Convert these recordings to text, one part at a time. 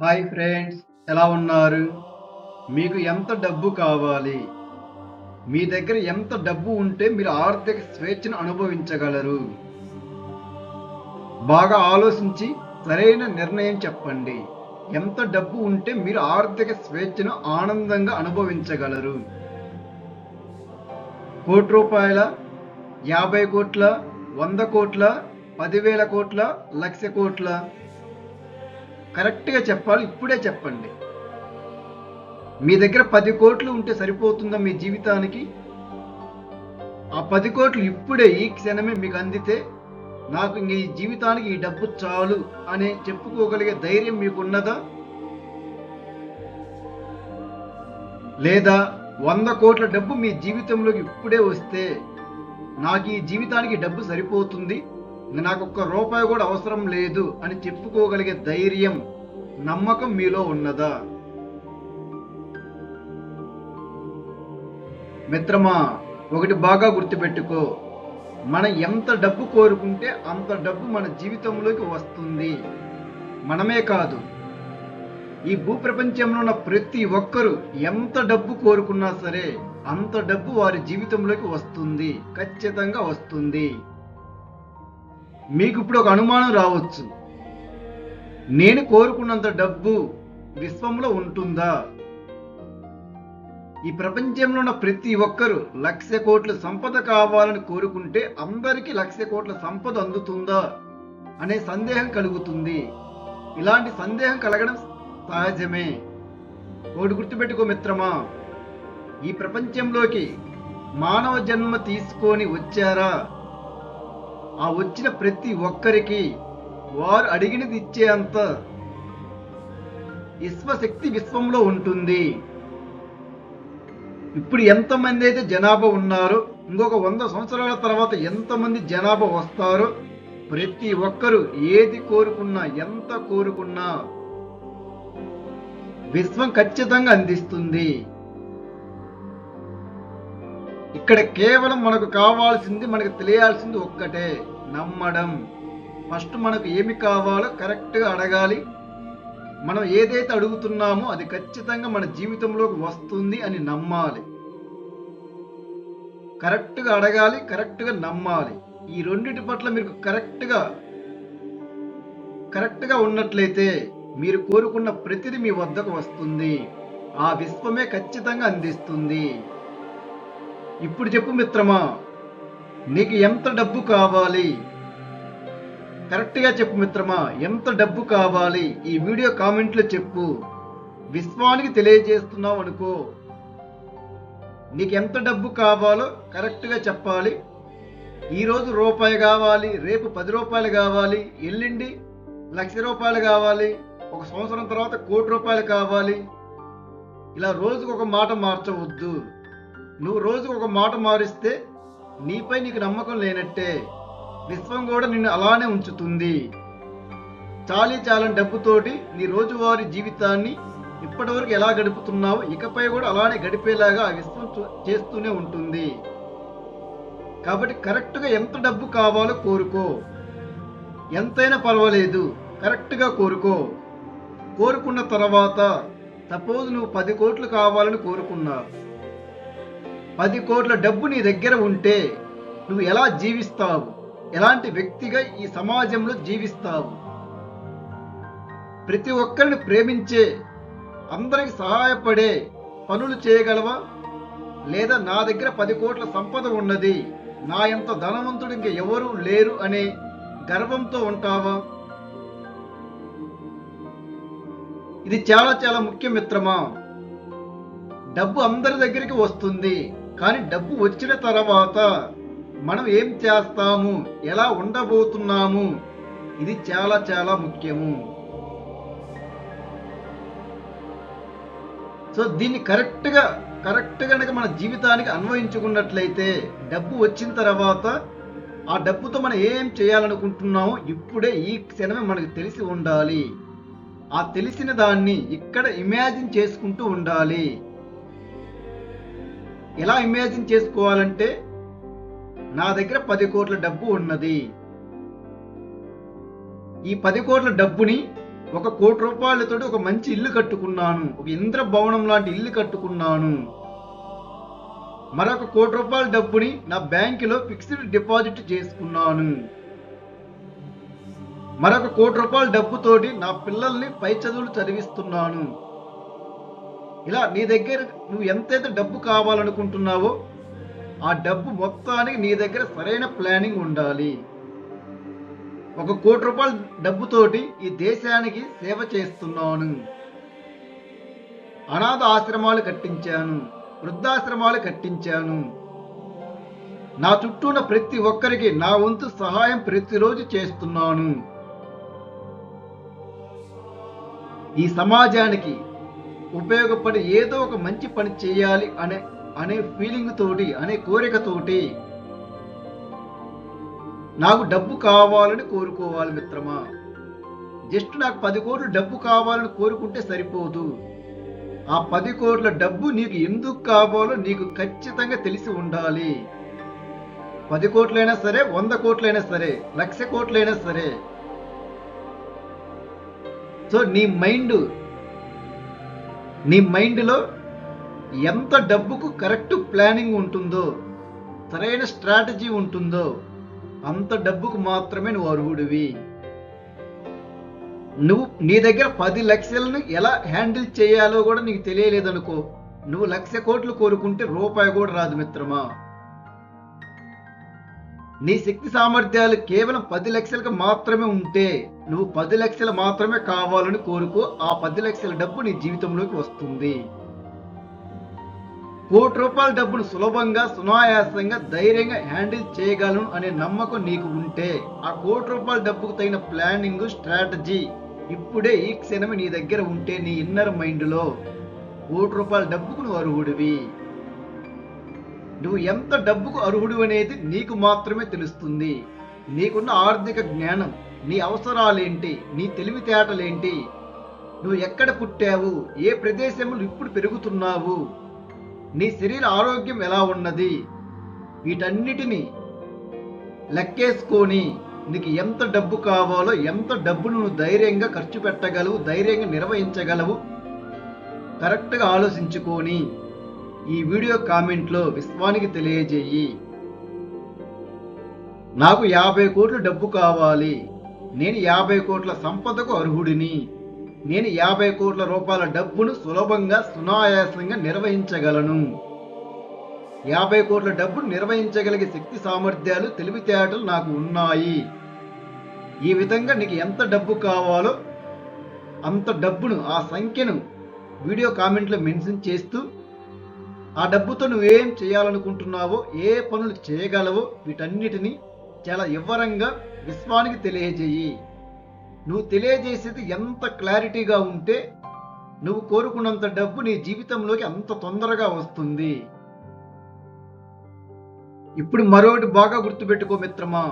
Hi friends, ఎలా ఉన్నారు? మీకు ఎంత డబ్బు కావాలి? మీ దగ్గర ఎంత డబ్బు ఉంటే మీరు ఆర్థిక స్వేచ్ఛను అనుభవించగలరు? బాగా ఆలోచించి సరైన నిర్ణయం చెప్పండి. ఎంత డబ్బు ఉంటే మీరు ఆర్థిక స్వేచ్ఛను ఆనందంగా అనుభవించగలరు? కోటి రూపాయల, 50 కోట్ల, 100 కోట్ల, 10,000 కోట్ల, లక్ష కోట్ల? కరెక్ట్గా చెప్పాలి, ఇప్పుడే చెప్పండి. మీ దగ్గర 10 కోట్లు ఉంటే సరిపోతుందా మీ జీవితానికి? ఆ 10 కోట్లు ఇప్పుడే ఈ క్షణమే మీకు అందితే నాకు ఇంక ఈ జీవితానికి ఈ డబ్బు చాలు అని చెప్పుకోగలిగే ధైర్యం మీకున్నదా? లేదా 100 కోట్ల డబ్బు మీ జీవితంలోకి ఇప్పుడే వస్తే నాకు ఈ జీవితానికి డబ్బు సరిపోతుంది, ఇంక నాకు ఒక్క రూపాయి కూడా అవసరం లేదు అని చెప్పుకోగలిగే ధైర్యం, నమ్మకం మీలో ఉన్నదా? మిత్రమా, ఒకటి బాగా గుర్తుపెట్టుకో, మనం ఎంత డబ్బు కోరుకుంటే అంత డబ్బు మన జీవితంలోకి వస్తుంది. మనమే కాదు, ఈ భూప్రపంచంలో ఉన్న ప్రతి ఒక్కరూ ఎంత డబ్బు కోరుకున్నా సరే అంత డబ్బు వారి జీవితంలోకి వస్తుంది, ఖచ్చితంగా వస్తుంది. మీకు ఇప్పుడు ఒక అనుమానం రావచ్చు, నేను కోరుకున్నంత డబ్బు విశ్వంలో ఉంటుందా? ఈ ప్రపంచంలో ఉన్న ప్రతి ఒక్కరూ 1,00,00,000 సంపద కావాలని కోరుకుంటే అందరికీ 1,00,00,000 సంపద అందుతుందా అనే సందేహం కలుగుతుంది. ఇలాంటి సందేహం కలగడం సహజమే. ఒకటి గుర్తుపెట్టుకో మిత్రమా, ఈ ప్రపంచంలోకి మానవ జన్మ తీసుకొని వచ్చారా, ఆ వచ్చిన ప్రతి ఒక్కరికి వారు అడిగినది ఇచ్చే అంత విశ్వశక్తి విశ్వంలో ఉంటుంది. ఇప్పుడు ఎంతమంది అయితే జనాభా ఉన్నారో ఇంకొక 100 సంవత్సరాల తర్వాత ఎంతమంది జనాభా వస్తారో ప్రతి ఒక్కరూ ఏది కోరుకున్నా, ఎంత కోరుకున్నా విశ్వం ఖచ్చితంగా అందిస్తుంది. ఇక్కడ కేవలం మనకు కావాల్సింది, మనకు తెలియాల్సింది ఒక్కటే, నమ్మడం. ఫస్ట్ మనకు ఏమి కావాలో కరెక్ట్గా అడగాలి. మనం ఏదైతే అడుగుతున్నామో అది ఖచ్చితంగా మన జీవితంలోకి వస్తుంది అని నమ్మాలి. కరెక్ట్గా అడగాలి, కరెక్ట్గా నమ్మాలి. ఈ రెండిటి పట్ల మీరు కరెక్ట్గా ఉన్నట్లయితే మీరు కోరుకున్న ప్రతిదీ మీ వద్దకు వస్తుంది. ఆ విశ్వమే ఖచ్చితంగా అందిస్తుంది. ఇప్పుడు చెప్పు మిత్రమా, నీకు ఎంత డబ్బు కావాలి? కరెక్ట్గా చెప్పు మిత్రమా, ఎంత డబ్బు కావాలి? ఈ వీడియో కామెంట్లో చెప్పు. విశ్వానికి తెలియజేస్తున్నావు అనుకో. నీకు ఎంత డబ్బు కావాలో కరెక్ట్గా చెప్పాలి. ఈరోజు రూపాయి కావాలి, రేపు 10 రూపాయలు కావాలి, ఎల్లుండి 1,00,000 రూపాయలు కావాలి, ఒక సంవత్సరం తర్వాత 1,00,00,000 రూపాయలు కావాలి. ఇలా రోజుకు ఒక మాట మార్చవద్దు. నువ్వు రోజుకు ఒక మాట మారిస్తే నీపై నీకు నమ్మకం లేనట్టే. విశ్వం కూడా నిన్ను అలానే ఉంచుతుంది. చాలని డబ్బుతోటి నీ రోజువారీ జీవితాన్ని ఇప్పటివరకు ఎలా గడుపుతున్నావో ఇకపై కూడా అలానే గడిపేలాగా ఆ విశ్వం చేస్తూనే ఉంటుంది. కాబట్టి కరెక్ట్గా ఎంత డబ్బు కావాలో కోరుకో. ఎంతైనా పర్వాలేదు, కరెక్ట్గా కోరుకో. కోరుకున్న తర్వాత సపోజ్ నువ్వు 10 కోట్లు కావాలని కోరుకున్నావు. 10 కోట్ల డబ్బు నీ దగ్గర ఉంటే నువ్వు ఎలా జీవిస్తావు? ఎలాంటి వ్యక్తిగా ఈ సమాజంలో జీవిస్తావు? ప్రతి ఒక్కరిని ప్రేమించే, అందరికి సహాయపడే పనులు చేయగలవా? లేదా నా దగ్గర 10 కోట్ల సంపద ఉన్నది, నా ఎంత ధనవంతుడు ఇంక ఎవరూ లేరు అనే గర్వంతో ఉంటావా? ఇది చాలా ముఖ్యం మిత్రమా. డబ్బు అందరి దగ్గరికి వస్తుంది, కానీ డబ్బు వచ్చిన తర్వాత మనం ఏం చేస్తాము, ఎలా ఉండబోతున్నాము, ఇది చాలా ముఖ్యము. సో దీన్ని కరెక్ట్గా మన జీవితానికి అన్వయించుకున్నట్లయితే డబ్బు వచ్చిన తర్వాత ఆ డబ్బుతో మనం ఏం చేయాలనుకుంటున్నామో ఇప్పుడే ఈ క్షణమే మనకు తెలిసి ఉండాలి. ఆ తెలిసిన దాన్ని ఇక్కడ ఇమాజిన్ చేసుకుంటూ ఉండాలి. ఎలా ఇమాజిన్ చేసుకోవాలంటే, నా దగ్గర 10 కోట్ల డబ్బు ఉన్నది. ఈ 10 కోట్ల డబ్బుని ₹1,00,00,000 ఒక మంచి ఇల్లు కట్టుకున్నాను, ఒక ఇంద్ర భవనం లాంటి ఇల్లు కట్టుకున్నాను. మరొక ₹1,00,00,000 డబ్బుని నా బ్యాంకులో ఫిక్స్డ్ డిపాజిట్ చేసుకున్నాను. మరొక ₹1,00,00,000 డబ్బుతోటి నా పిల్లల్ని పై చదువులు చదివిస్తున్నాను. ఇలా నీ దగ్గర నువ్వు ఎంతైతే డబ్బు కావాలనుకుంటున్నావో ఆ డబ్బు మొత్తానికి నీ దగ్గర సరైన ప్లానింగ్ ఉండాలి. ఒక ₹1,00,00,000 డబ్బుతోటి ఈ దేశానికి సేవ చేస్తున్నాను. అనాథ ఆశ్రమాలు కట్టించాను, వృద్ధాశ్రమాలు కట్టించాను. నా చుట్టూ ఉన్న ప్రతి ఒక్కరికి నా వంతు సహాయం ప్రతిరోజు చేస్తున్నాను. ఈ సమాజానికి ఉపయోగపడి ఏదో ఒక మంచి పని చేయాలి అనే ఫీలింగ్ తోటి, అనే కోరికతోటి నాకు డబ్బు కావాలని కోరుకోవాలి మిత్రమా. జస్ట్ నాకు 10 కోట్ల డబ్బు కావాలని కోరుకుంటే సరిపోదు. ఆ 10 కోట్ల డబ్బు నీకు ఎందుకు కావాలో నీకు ఖచ్చితంగా తెలిసి ఉండాలి. 10 కోట్లైనా సరే, 100 కోట్లైనా సరే, 1,00,000 కోట్లైనా సరే. సో నీ మైండ్లో ఎంత డబ్బుకు కరెక్ట్ ప్లానింగ్ ఉంటుందో, సరైన స్ట్రాటజీ ఉంటుందో అంత డబ్బుకు మాత్రమే నువ్వు అర్హుడివి. నీ దగ్గర 10 లక్షలను ఎలా హ్యాండిల్ చేయాలో కూడా నీకు తెలియలేదనుకో, నువ్వు 1,00,000 కోట్లు కోరుకుంటే రూపాయి కూడా రాదు మిత్రమా. నీ శక్తి సామర్థ్యాలు కేవలం 10 లక్షలకు మాత్రమే ఉంటే నువ్వు 10 లక్షలు మాత్రమే కావాలని కోరుకో. ఆ 10 లక్షల డబ్బు నీ జీవితంలోకి వస్తుంది. ₹1,00,00,000 డబ్బును సులభంగా, సునాయాసంగా, ధైర్యంగా హ్యాండిల్ చేయగలను అనే నమ్మకం నీకు ఉంటే ఆ ₹1,00,00,000 డబ్బుకు తగిన ప్లానింగ్, స్ట్రాటజీ ఇప్పుడే ఈ క్షణమే నీ దగ్గర ఉంటే నీ ఇన్నర్ మైండ్లో ₹1,00,00,000 డబ్బుకు నువ్వు అర్హుడివి. నువ్వు ఎంత డబ్బుకు అర్హుడు అనేది నీకు మాత్రమే తెలుస్తుంది. నీకున్న ఆర్థిక జ్ఞానం, నీ అవసరాలేంటి, నీ తెలివితేటలేంటి, నువ్వు ఎక్కడ పుట్టావు, ఏ ప్రదేశంలో ఇప్పుడు పెరుగుతున్నావు, నీ శరీర ఆరోగ్యం ఎలా ఉన్నది, వీటన్నిటినీ లెక్కేసుకొని నీకు ఎంత డబ్బు కావాలో, ఎంత డబ్బును నువ్వు ధైర్యంగా ఖర్చు పెట్టగలవు, ధైర్యంగా నిర్వహించగలవు కరెక్ట్గా ఆలోచించుకొని ఈ వీడియో కామెంట్లో విశ్వానికి తెలియజేయి. నాకు 50 కోట్ల డబ్బు కావాలి, నేను 50 కోట్ల సంపదకు అర్హుడిని, నేను 50 కోట్ల రూపాయల డబ్బును సులభంగా, సునాయాసంగా నిర్వహించగలను, 50 కోట్ల డబ్బును నిర్వహించగలిగే శక్తి సామర్థ్యాలు, తెలివితేటలు నాకు ఉన్నాయి. ఈ విధంగా నీకు ఎంత డబ్బు కావాలో అంత డబ్బును, ఆ సంఖ్యను వీడియో కామెంట్లో మెన్షన్ చేస్తూ ఆ డబ్బుతో నువ్వేం చేయాలనుకుంటున్నావో, ఏ పనులు చేయగలవో వీటన్నిటిని చాలా వివరంగా విశ్వానికి తెలియజేయి. నువ్వు తెలియజేసేది ఎంత క్లారిటీగా ఉంటే నువ్వు కోరుకున్నంత డబ్బు నీ జీవితంలోకి అంత తొందరగా వస్తుంది. ఇప్పుడు మరొకటి బాగా గుర్తుపెట్టుకో మిత్రమా,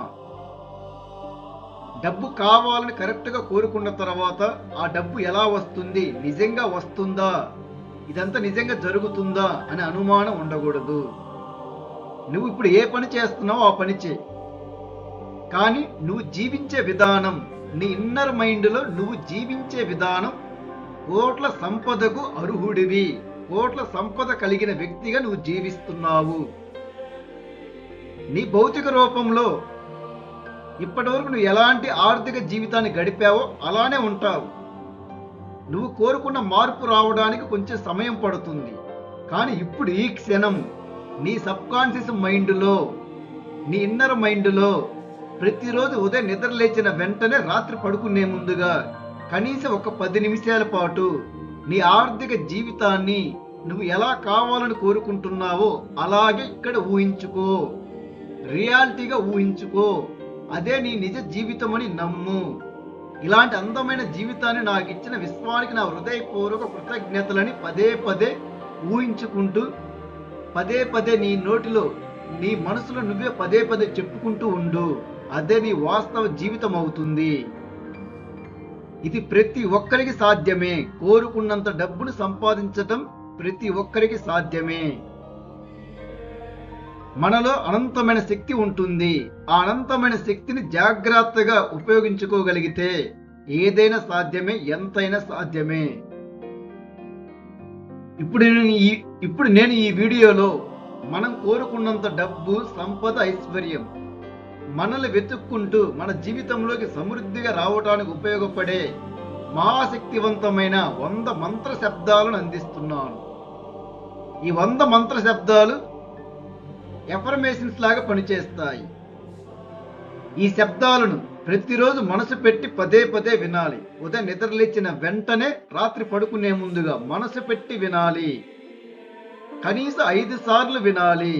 డబ్బు కావాలని కరెక్ట్గా కోరుకున్న తర్వాత ఆ డబ్బు ఎలా వస్తుంది, నిజంగా వస్తుందా, ఇదంతా నిజంగా జరుగుతుందా అనే అనుమానం ఉండకూడదు. నువ్వు ఇప్పుడు ఏ పని చేస్తున్నావో ఆ పని చేయి, కానీ నువ్వు జీవించే విధానం, నీ ఇన్నర్ మైండ్లో నువ్వు జీవించే విధానం కోట్ల సంపదకు అర్హుడివి, కోట్ల సంపద కలిగిన వ్యక్తిగా నువ్వు జీవిస్తున్నావు. నీ భౌతిక రూపంలో ఇప్పటివరకు నువ్వు ఎలాంటి ఆర్థిక జీవితాన్ని గడిపావో అలానే ఉంటావు. నువ్వు కోరుకున్న మార్పు రావడానికి కొంచెం సమయం పడుతుంది, కానీ ఇప్పుడు ఈ క్షణం నీ సబ్కాన్షియస్ మైండ్లో, నీ ఇన్నర్ మైండ్లో ప్రతిరోజు ఉదయం నిద్ర లేచిన వెంటనే రాత్రి పడుకునే ముందుగా కనీసం ఒక 10 నిమిషాల పాటు నీ ఆర్థిక జీవితాన్ని నువ్వు ఎలా కావాలని కోరుకుంటున్నావో అలాగే ఇక్కడ ఊహించుకో, రియాలిటీగా ఊహించుకో. అదే నీ నిజ జీవితం అని నమ్ము. ఇలాంటి అందమైన జీవితాన్ని నాకు ఇచ్చిన విశ్వానికి నా హృదయపూర్వక కృతజ్ఞతలని పదే పదే ఊహించుకుంటూ, పదే పదే నీ నోటిలో, నీ మనసులో నువ్వే పదే పదే చెప్పుకుంటూ ఉండు. అదే నీ వాస్తవ జీవితం అవుతుంది. ఇది ప్రతి ఒక్కరికి సాధ్యమే. కోరుకున్నంత డబ్బును సంపాదించటం ప్రతి ఒక్కరికి సాధ్యమే. మనలో అనంతమైన శక్తి ఉంటుంది. ఆ అనంతమైన శక్తిని జాగ్రత్తగా ఉపయోగించుకోగలిగితే ఏదైనా సాధ్యమే, ఎంతైనా సాధ్యమే. ఇప్పుడు నేను ఈ వీడియోలో మనం కోరుకున్నంత డబ్బు, సంపద, ఐశ్వర్యం మనల్ని వెతుక్కుంటూ మన జీవితంలోకి సమృద్ధిగా రావడానికి ఉపయోగపడే మహాశక్తివంతమైన 100 మంత్ర శబ్దాలను అందిస్తున్నాను. ఈ 100 మంత్ర శబ్దాలు ఎఫర్మేషన్స్ లాగా పనిచేస్తాయి. ఈ శబ్దాలను ప్రతిరోజు మనసు పెట్టి పదే పదే వినాలి. ఉదయం నిద్రలేచిన వెంటనే రాత్రి పడుకునే ముందుగా మనసు పెట్టి వినాలి. కనీసం 5 సార్లు వినాలి.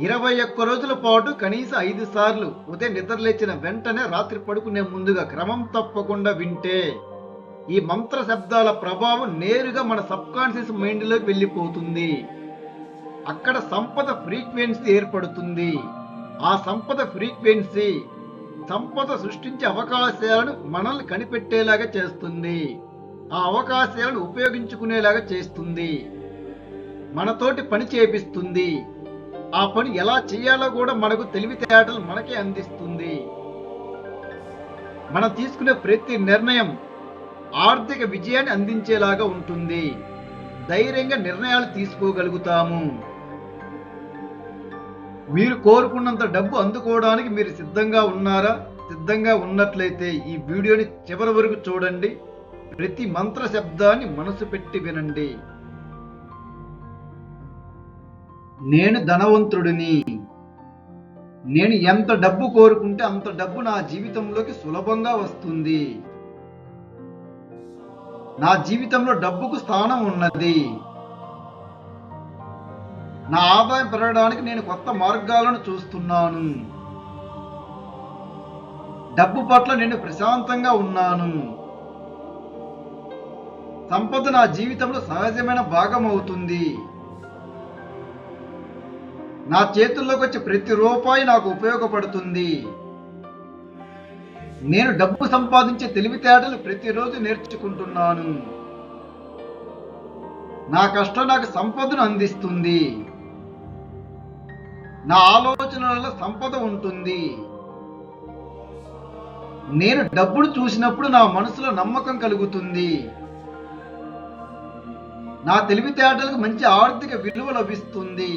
21 రోజుల పాటు కనీసం 5 సార్లు ఉదయం నిద్రలేచిన వెంటనే రాత్రి పడుకునే ముందుగా క్రమం తప్పకుండా వింటే ఈ మంత్ర శబ్దాల ప్రభావం నేరుగా మన సబ్ కాన్షియస్ మైండ్లోకి వెళ్ళిపోతుంది. అక్కడ సంపద ఫ్రీక్వెన్సీ ఏర్పడుతుంది. ఆ సంపద ఫ్రీక్వెన్సీ సంపద సృష్టించే అవకాశాలను మనల్ని కనిపెట్టేలాగా చేస్తుంది. ఆ అవకాశాలను ఉపయోగించుకునేలాగా చేస్తుంది. మనతోటి పని చేపిస్తుంది. ఆ పని ఎలా చేయాలో కూడా మనకు తెలివితేటలు మనకే అందిస్తుంది. మనం తీసుకునే ప్రతి నిర్ణయం ఆర్థిక విజయాన్ని అందించేలాగా ఉంటుంది. ధైర్యంగా నిర్ణయాలు తీసుకోగలుగుతాము. మీరు కోరుకున్నంత డబ్బు అందుకోవడానికి మీరు సిద్ధంగా ఉన్నారా? సిద్ధంగా ఉన్నట్లయితే ఈ వీడియోని చివరి వరకు చూడండి. ప్రతి మంత్ర శబ్దాన్ని మనసు పెట్టి వినండి. నేను ధనవంతుడిని. నేను ఎంత డబ్బు కోరుకుంటే అంత డబ్బు నా జీవితంలోకి సులభంగా వస్తుంది. నా జీవితంలో డబ్బుకు స్థానం ఉన్నది. నా ఆదాయం పెరగడానికి నేను కొత్త మార్గాలను చూస్తున్నాను. డబ్బు పట్ల నేను ప్రశాంతంగా ఉన్నాను. సంపద నా జీవితంలో సహజమైన భాగం అవుతుంది. నా చేతుల్లోకి వచ్చే ప్రతి రూపాయి నాకు ఉపయోగపడుతుంది. నేను డబ్బు సంపాదించే తెలివితేటలు ప్రతిరోజు నేర్చుకుంటున్నాను. నా కష్టం నాకు సంపదను అందిస్తుంది. నా ఆలోచనలలో సంపద ఉంటుంది. నేను డబ్బును చూసినప్పుడు నా మనసులో నమ్మకం కలుగుతుంది. నా తెలివితేటలకు మంచి ఆర్థిక విలువ లభిస్తుంది.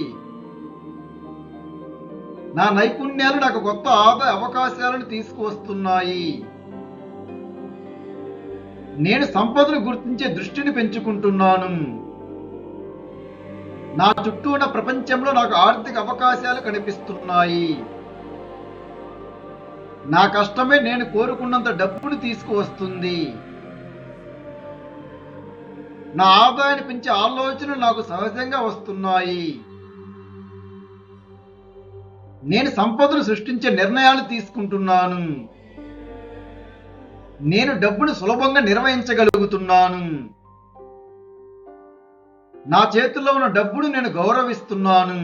నా నైపుణ్యాలు నాకు కొత్త ఆదాయ అవకాశాలను తీసుకువస్తున్నాయి. నేను సంపదను గుర్తించే దృష్టిని పెంచుకుంటున్నాను. నా చుట్టూ ఉన్న ప్రపంచంలో నాకు ఆర్థిక అవకాశాలు కనిపిస్తున్నాయి. నా కష్టమే నేను కోరుకున్నంత డబ్బును తీసుకువస్తుంది. నా ఆదాయాన్ని పెంచే ఆలోచనలు నాకు సహజంగా వస్తున్నాయి. నేను సంపదను సృష్టించే నిర్ణయాలు తీసుకుంటున్నాను. నేను డబ్బును సులభంగా నిర్వహించగలుగుతున్నాను. నా చేతుల్లో ఉన్న డబ్బును నేను గౌరవిస్తున్నాను.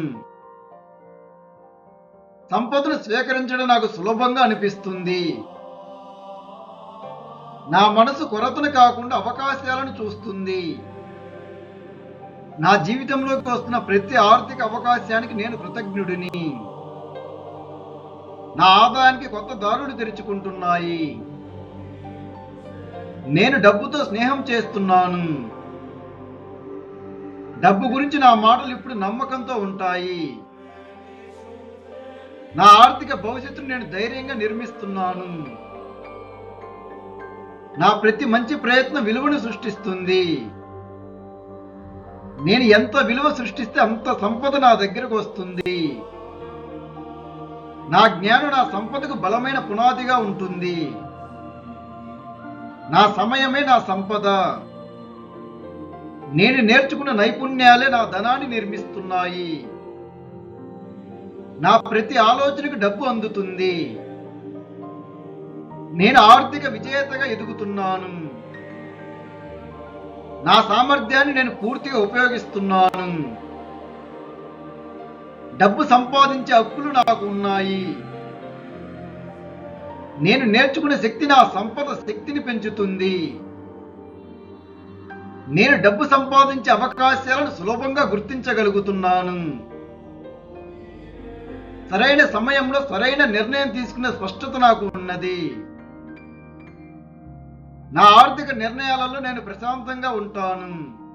సంపదను స్వీకరించడం నాకు సులభంగా అనిపిస్తుంది. నా మనసు కొరతను కాకుండా అవకాశాలను చూస్తుంది. నా జీవితంలోకి వస్తున్న ప్రతి ఆర్థిక అవకాశానికి నేను కృతజ్ఞుడిని. నా ఆదాయానికి కొత్త దారులు తెరుచుకుంటున్నాయి. నేను డబ్బుతో స్నేహం చేస్తున్నాను. డబ్బు గురించి నా మాటలు ఇప్పుడు నమ్మకంతో ఉంటాయి. నా ఆర్థిక భవిష్యత్తును నేను ధైర్యంగా నిర్మిస్తున్నాను. నా ప్రతి మంచి ప్రయత్నం విలువను సృష్టిస్తుంది. నేను ఎంత విలువ సృష్టిస్తే అంత సంపద నా దగ్గరకు వస్తుంది. నా జ్ఞానం నా సంపదకు బలమైన పునాదిగా ఉంటుంది. నా సమయమే నా సంపద. నేను నేర్చుకున్న నైపుణ్యాలే నా ధనాన్ని నిర్మిస్తున్నాయి. నా ప్రతి ఆలోచనకు డబ్బు అందుతుంది. నేను ఆర్థిక విజేతగా ఎదుగుతున్నాను. నా సామర్థ్యాన్ని నేను పూర్తిగా ఉపయోగిస్తున్నాను. డబ్బు సంపాదించే హక్కులు నాకు ఉన్నాయి. నేను నేర్చుకునే శక్తి నా సంపద శక్తిని పెంచుతుంది. నేను డబ్బు సంపాదించే అవకాశాలను సులభంగా గుర్తించగలుగుతున్నాను. సరైన సమయంలో సరైన నిర్ణయం తీసుకునే స్పష్టత నాకు ఉన్నది. నా ఆర్థిక నిర్ణయాలలో నేను ప్రశాంతంగా ఉంటాను.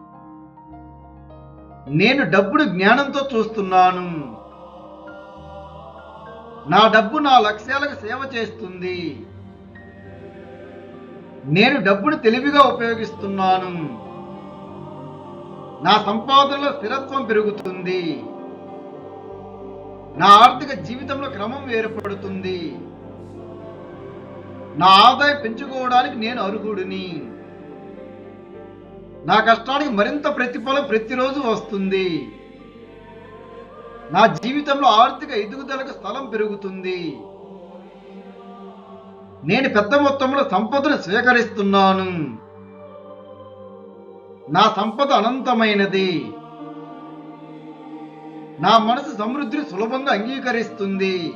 నేను డబ్బును జ్ఞానంతో చూస్తున్నాను. నా డబ్బు నా లక్ష్యాలకు సేవ చేస్తుంది. నేను డబ్బును తెలివిగా ఉపయోగిస్తున్నాను. నా సంపాదనలో స్థిరత్వం పెరుగుతుంది. నా ఆర్థిక జీవితంలో క్రమం ఏర్పడుతుంది. నా ఆదాయం పెంచుకోవడానికి నేను అర్హుడిని. నా కష్టానికి మరింత ప్రతిఫలం ప్రతిరోజు వస్తుంది. నా జీవితంలో ఆర్థిక ఎదుగుదలకు స్థలం పెరుగుతుంది. నేను పెద్ద మొత్తంలో సంపదను స్వీకరిస్తున్నాను. నా సంపద అనంతమైనది. నా మనసు సమృద్ధిని సులభంగా అంగీకరిస్తుంది.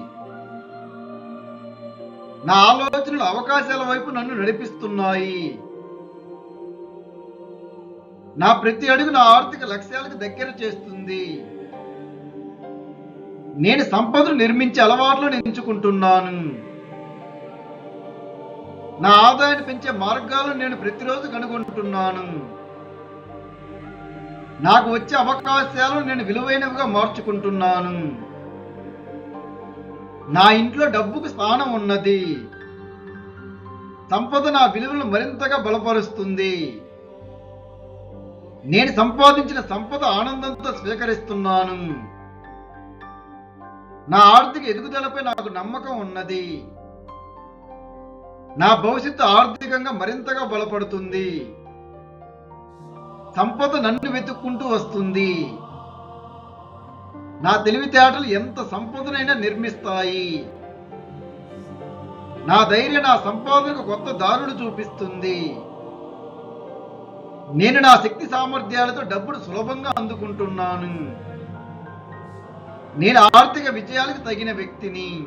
నా ఆలోచనలు అవకాశాల వైపు నన్ను నడిపిస్తున్నాయి. నా ప్రతి అడుగు నా ఆర్థిక లక్ష్యాలకు దగ్గర చేస్తుంది. నేను సంపదను నిర్మించే అలవాట్లను ఎంచుకుంటున్నాను. నా ఆదాయాన్ని పెంచే మార్గాలను నేను ప్రతిరోజు కనుగొంటున్నాను. నాకు వచ్చే అవకాశాలను నేను విలువైనవిగా మార్చుకుంటున్నాను. నా ఇంట్లో డబ్బుకు స్థానం ఉన్నది. సంపద నా విలువలను మరింతగా బలపరుస్తుంది. నేను సంపాదించిన సంపద ఆనందంతో స్వీకరిస్తున్నాను. నా ఆర్థిక ఎదుగుదలపై నాకు నమ్మకం ఉన్నది. నా భవిష్యత్తు ఆర్థికంగా మరింతగా బలపడుతుంది. సంపద నన్ను వెతుక్కుంటూ వస్తుంది. నా తెలివితేటలు ఎంత సంపదనైనా నిర్మిస్తాయి. నా ధైర్యం నా సంపాదనకు కొత్త దారులు చూపిస్తుంది. నేను నా శక్తి సామర్థ్యాలతో డబ్బును సులభంగా అందుకుంటున్నాను. నేను ఆర్థిక విజయాలకు తగిన వ్యక్తిని.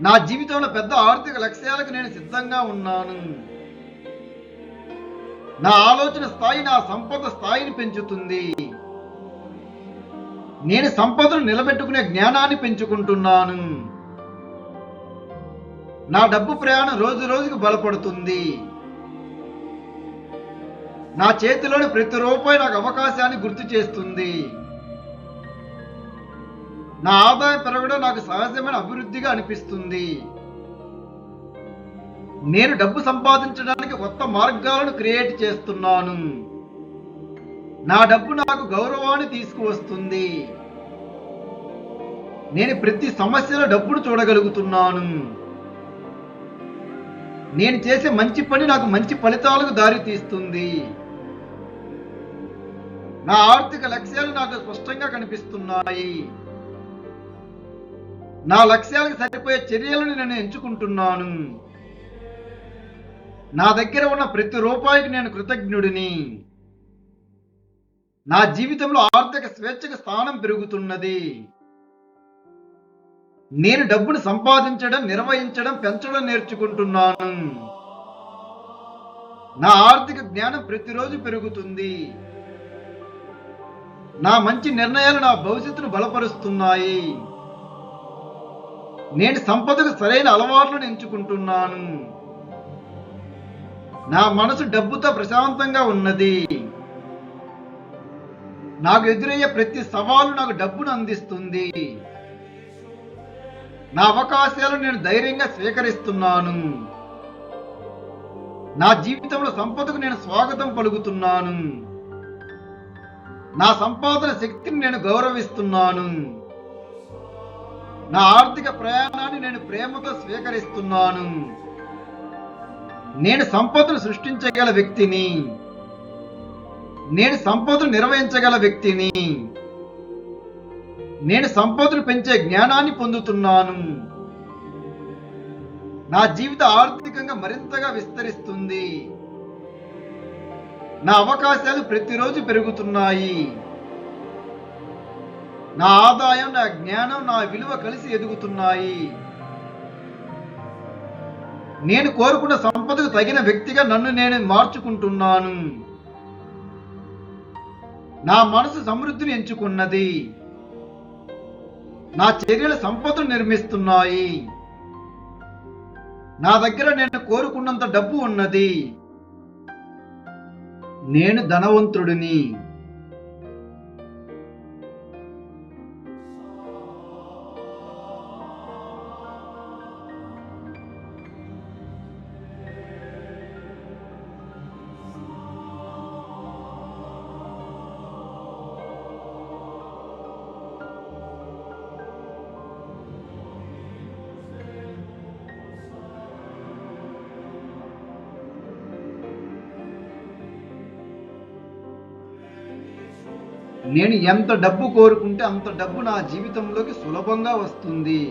నా జీవితంలో పెద్ద ఆర్థిక లక్ష్యాలకు నేను సిద్ధంగా ఉన్నాను. నా ఆలోచన స్థాయి నా సంపద స్థాయిని పెంచుతుంది. నేను సంపదను నిలబెట్టుకునే జ్ఞానాన్ని పెంచుకుంటున్నాను. నా డబ్బు ప్రయాణం రోజు రోజుకు బలపడుతుంది. నా చేతిలోని ప్రతి రూపాయి నాకు అవకాశాన్ని గుర్తు చేస్తుంది. నా ఆదాయం పెరగడం నాకు సహజమైన అభివృద్ధిగా అనిపిస్తుంది. నేను డబ్బు సంపాదించడానికి కొత్త మార్గాలను క్రియేట్ చేస్తున్నాను. నా డబ్బు నాకు గౌరవాన్ని తీసుకువస్తుంది. నేను ప్రతి సమస్యలో డబ్బును చూడగలుగుతున్నాను. నేను చేసే మంచి పని నాకు మంచి ఫలితాలకు దారి తీస్తుంది. నా ఆర్థిక లక్ష్యాలు నాకు స్పష్టంగా కనిపిస్తున్నాయి. నా లక్ష్యాలకు సరిపోయే చర్యలను నేను ఎంచుకుంటున్నాను. నా దగ్గర ఉన్న ప్రతి రూపాయికి నేను కృతజ్ఞుడిని. నా జీవితంలో ఆర్థిక స్వేచ్ఛకు స్థానం పెరుగుతున్నది. నేను డబ్బును సంపాదించడం, నిర్వహించడం, పెంచడం నేర్చుకుంటున్నాను. నా ఆర్థిక జ్ఞానం ప్రతిరోజు పెరుగుతుంది. నా మంచి నిర్ణయాలు నా భవిష్యత్తును బలపరుస్తున్నాయి. నేను సంపదకు సరైన అలవాట్లను ఎంచుకుంటున్నాను. నా మనసు డబ్బుతో ప్రశాంతంగా ఉన్నది. నాకు ఎదురయ్యే ప్రతి సవాలు నాకు డబ్బును అందిస్తుంది. నా అవకాశాలను నేను ధైర్యంగా స్వీకరిస్తున్నాను. నా జీవితంలో సంపదకు నేను స్వాగతం పలుకుతున్నాను. నా సంపాదన శక్తిని నేను గౌరవిస్తున్నాను. నా ఆర్థిక ప్రయాణాన్ని నేను ప్రేమతో స్వీకరిస్తున్నాను. నేను సంపదను సృష్టించగల వ్యక్తిని. నేను సంపదను నిర్వహించగల వ్యక్తిని. నేను సంపదను పెంచే జ్ఞానాన్ని పొందుతున్నాను. నా జీవిత ఆర్థికంగా మరింతగా విస్తరిస్తుంది. నా అవకాశాలు ప్రతిరోజు పెరుగుతున్నాయి. నా ఆదాయం, నా జ్ఞానం, నా విలువ కలిసి ఎదుగుతున్నాయి. నేను కోరుకున్న సంపదకు తగిన వ్యక్తిగా నన్ను నేను మార్చుకుంటున్నాను. నా మనసు సమృద్ధిని ఎంచుకున్నది. నా చర్యలు సంపదను నిర్మిస్తున్నాయి. నా దగ్గర నేను కోరుకున్నంత డబ్బు ఉన్నది. నేను ధనవంతుడిని. నేను ఎంత డబ్బు కోరుకుంటే అంత డబ్బు నా జీవితంలోకి సులభంగా వస్తుంది.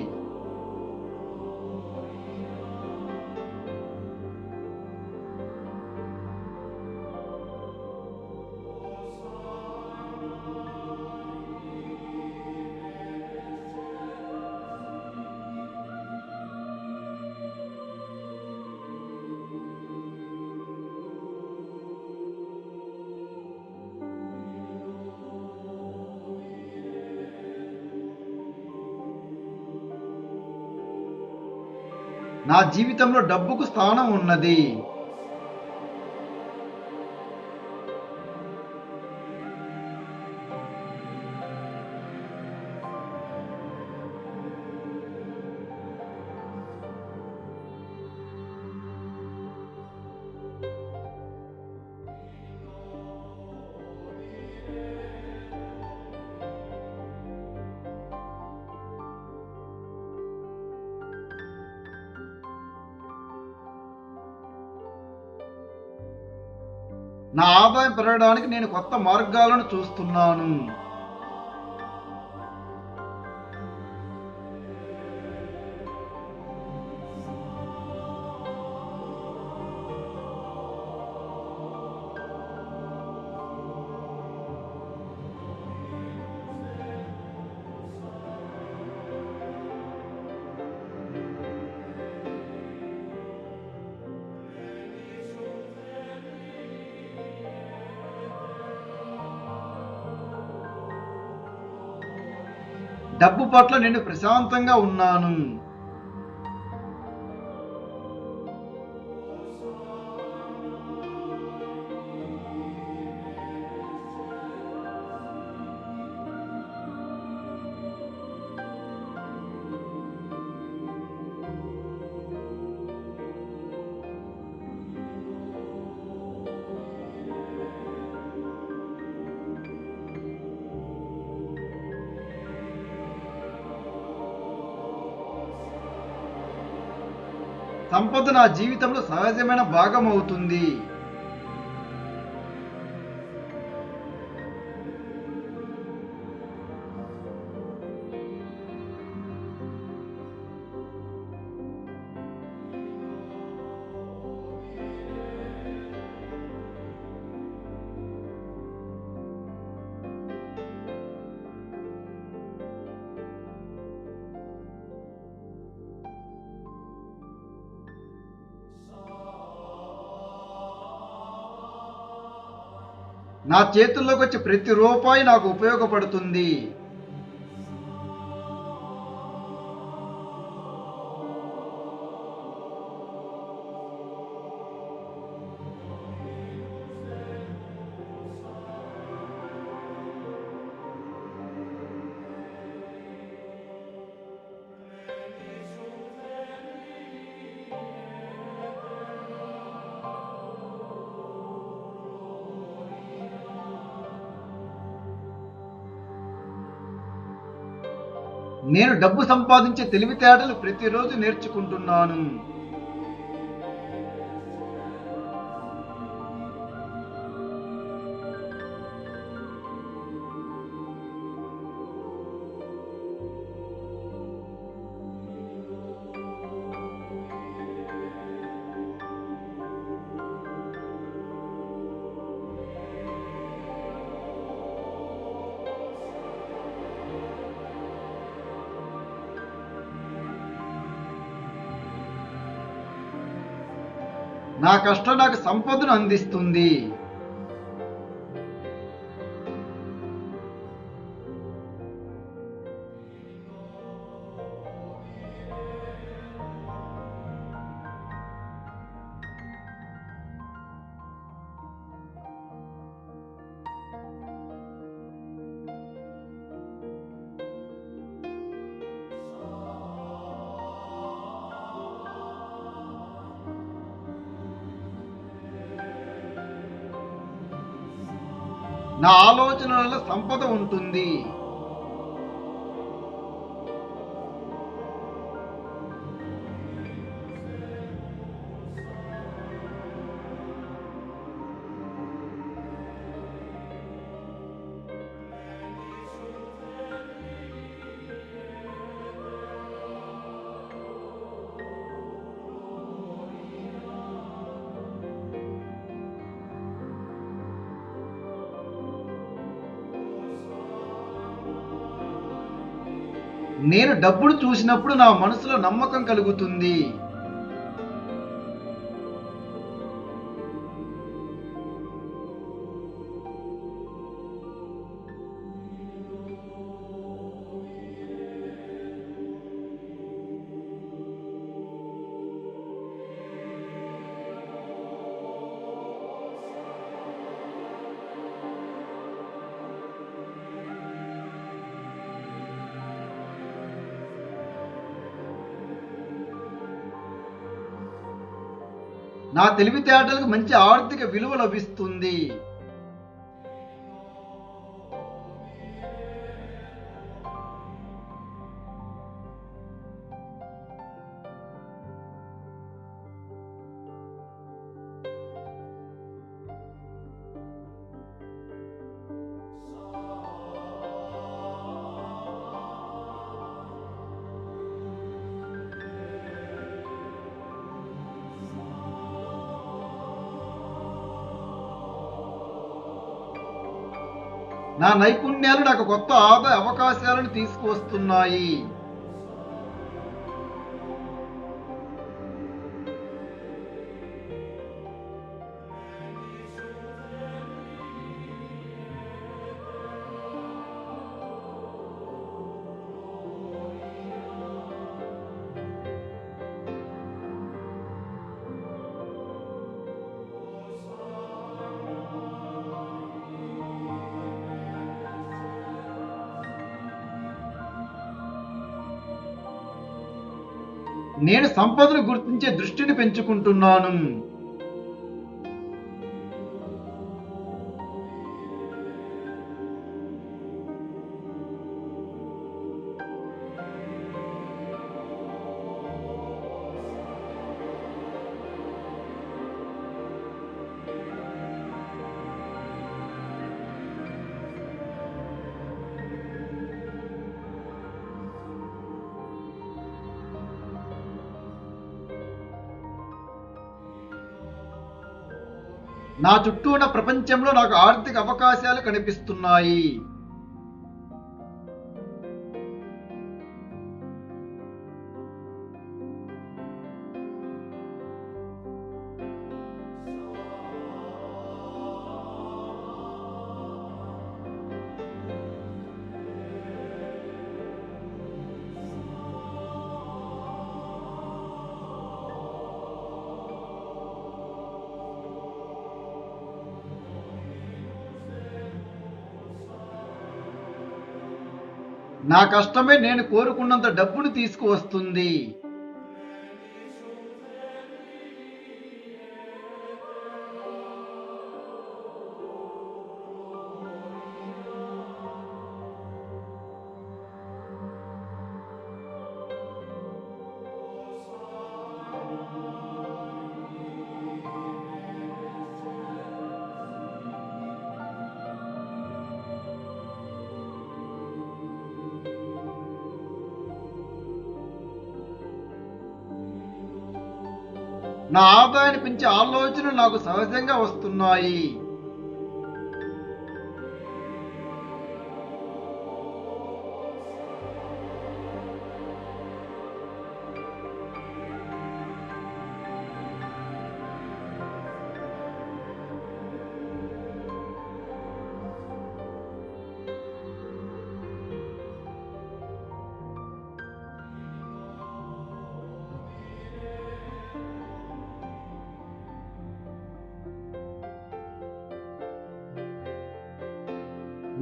నా జీవితంలో డబ్బుకు స్థానం ఉన్నది. నా ఆదాయం పెరగడానికి నేను కొత్త మార్గాలను చూస్తున్నాను. డబ్బు పట్ల నేను ప్రశాంతంగా ఉన్నాను. సంపద నా జీవితంలో సహజమైన భాగం అవుతుంది. నా చేతుల్లోకి వచ్చే ప్రతి రూపాయి నాకు ఉపయోగపడుతుంది. నేను డబ్బు సంపాదించే తెలివితేటలు ప్రతిరోజు నేర్చుకుంటున్నాను. నా కష్టం నాకు సంపదను అందిస్తుంది. నా ఆలోచనలలో సంపద ఉంటుంది. నేను డబ్బును చూసినప్పుడు నా మనసులో నమ్మకం కలుగుతుంది. నా తెలివితేటలకు మంచి ఆర్థిక విలువ లభిస్తుంది. నా నైపుణ్యాలు నాకు కొత్త ఆదాయ అవకాశాలను తీసుకువస్తున్నాయి. నేను సంపదను గుర్తించే దృష్టిని పెంచుకుంటున్నాను. నా చుట్టూ ఉన్న ప్రపంచంలో నాకు ఆర్థిక అవకాశాలు కనిపిస్తున్నాయి. నా కష్టమే నేను కోరుకున్నంత డబ్బును తీసుకువస్తుంది. నా ఆదాయాన్ని పెంచే ఆలోచనలు నాకు సహజంగా వస్తున్నాయి.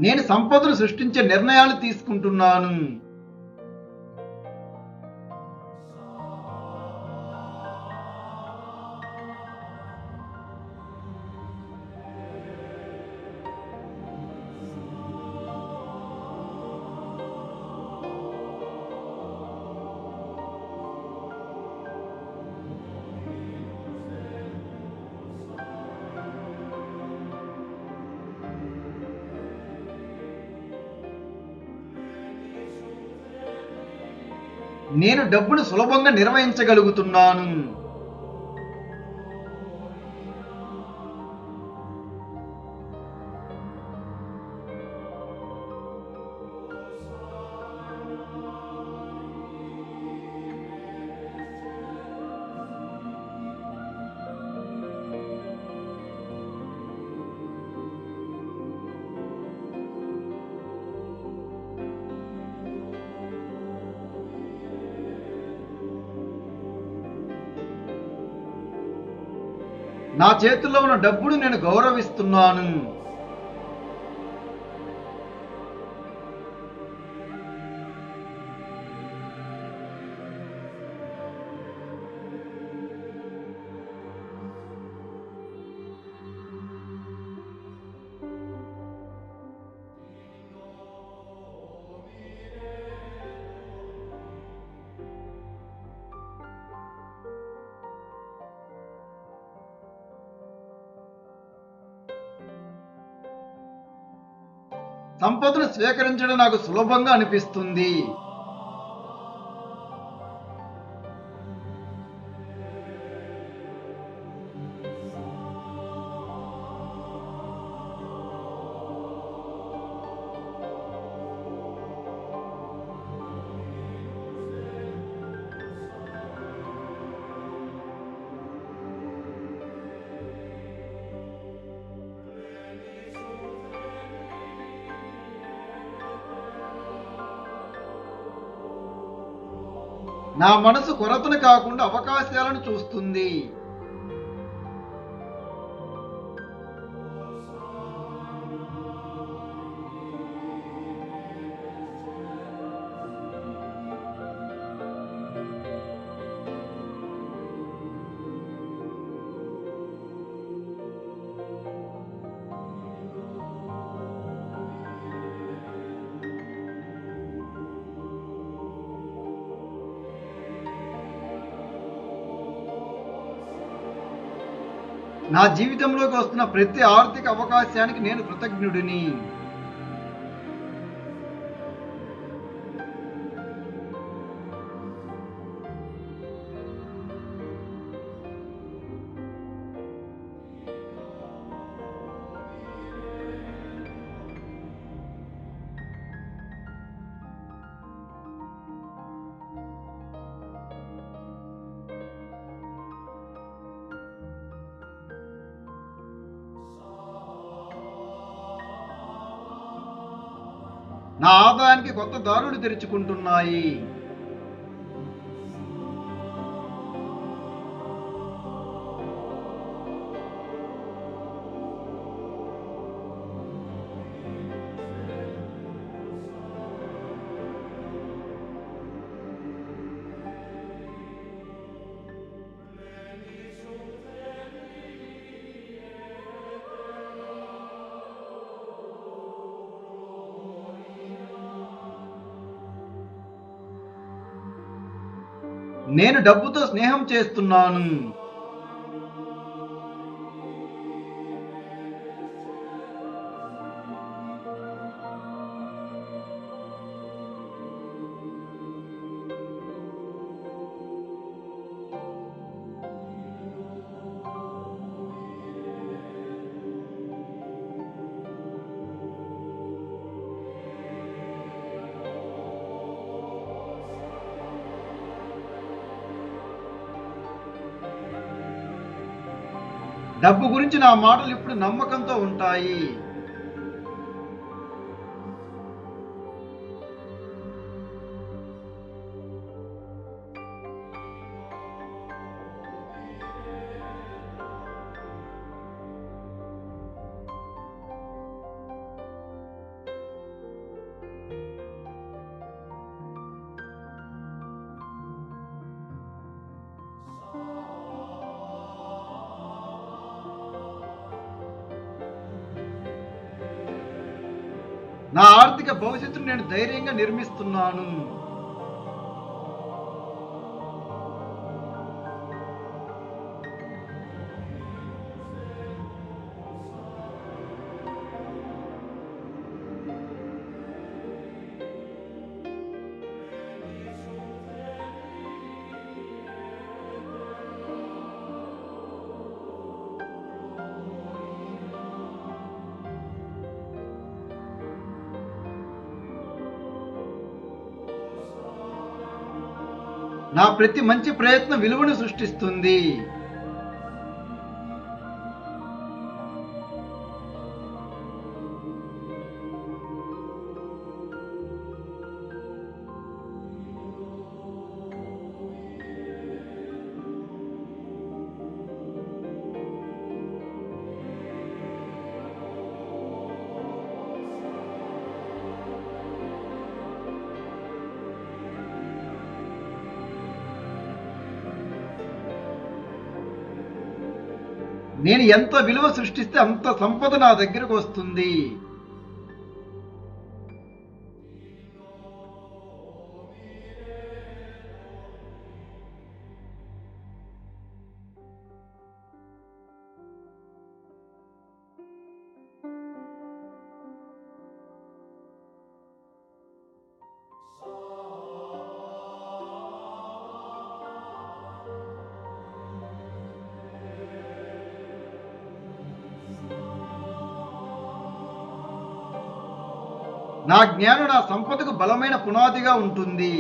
నేను సంపదను సృష్టించే నిర్ణయాలు తీసుకుంటున్నాను. నేను డబ్బును సులభంగా నిర్వహించగలుగుతున్నాను. నా చేతుల్లో ఉన్న డబ్బును నేను గౌరవిస్తున్నాను. సంపదను స్వీకరించడం నాకు సులభంగా అనిపిస్తుంది. నా మనసు కొరతను కాకుండా అవకాశాలను చూస్తుంది. నా జీవితంలోకి వస్తున్న ప్రతి ఆర్థిక అవకాశానికి నేను కృతజ్ఞుడిని. నా ఆదాయానికి కొత్త దారులు తెరుచుకుంటున్నాయి. నేను డబ్బుతో స్నేహం చేస్తున్నాను. డబ్బు గురించి నా మాటలు ఇప్పుడు నమ్మకంతో ఉంటాయి. నా ఆర్థిక భవిష్యత్తును నేను ధైర్యంగా నిర్మిస్తున్నాను. నా ప్రతి మంచి ప్రయత్నం విలువను సృష్టిస్తుంది. నేను ఎంత విలువ సృష్టిస్తే అంత సంపద నా దగ్గరకు వస్తుంది. నా జ్ఞానం నా సంపదకు బలమైన పునాదిగా ఉంటుంది.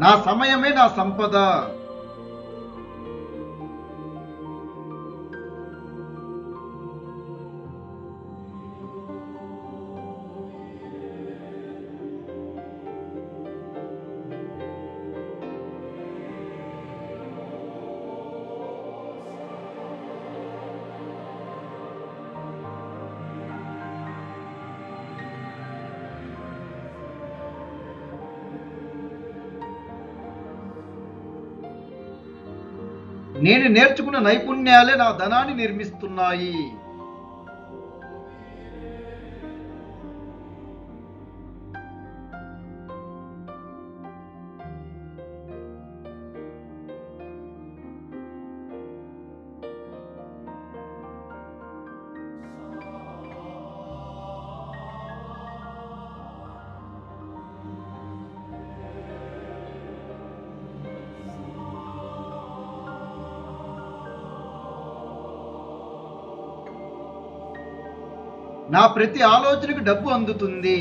నా సమయమే నా సంపద. నేను నేర్చుకున్న నైపుణ్యాలే నా ధనాన్ని నిర్మిస్తున్నాయి. నా ప్రతి ఆలోచనకు డబ్బు అందుతుంది.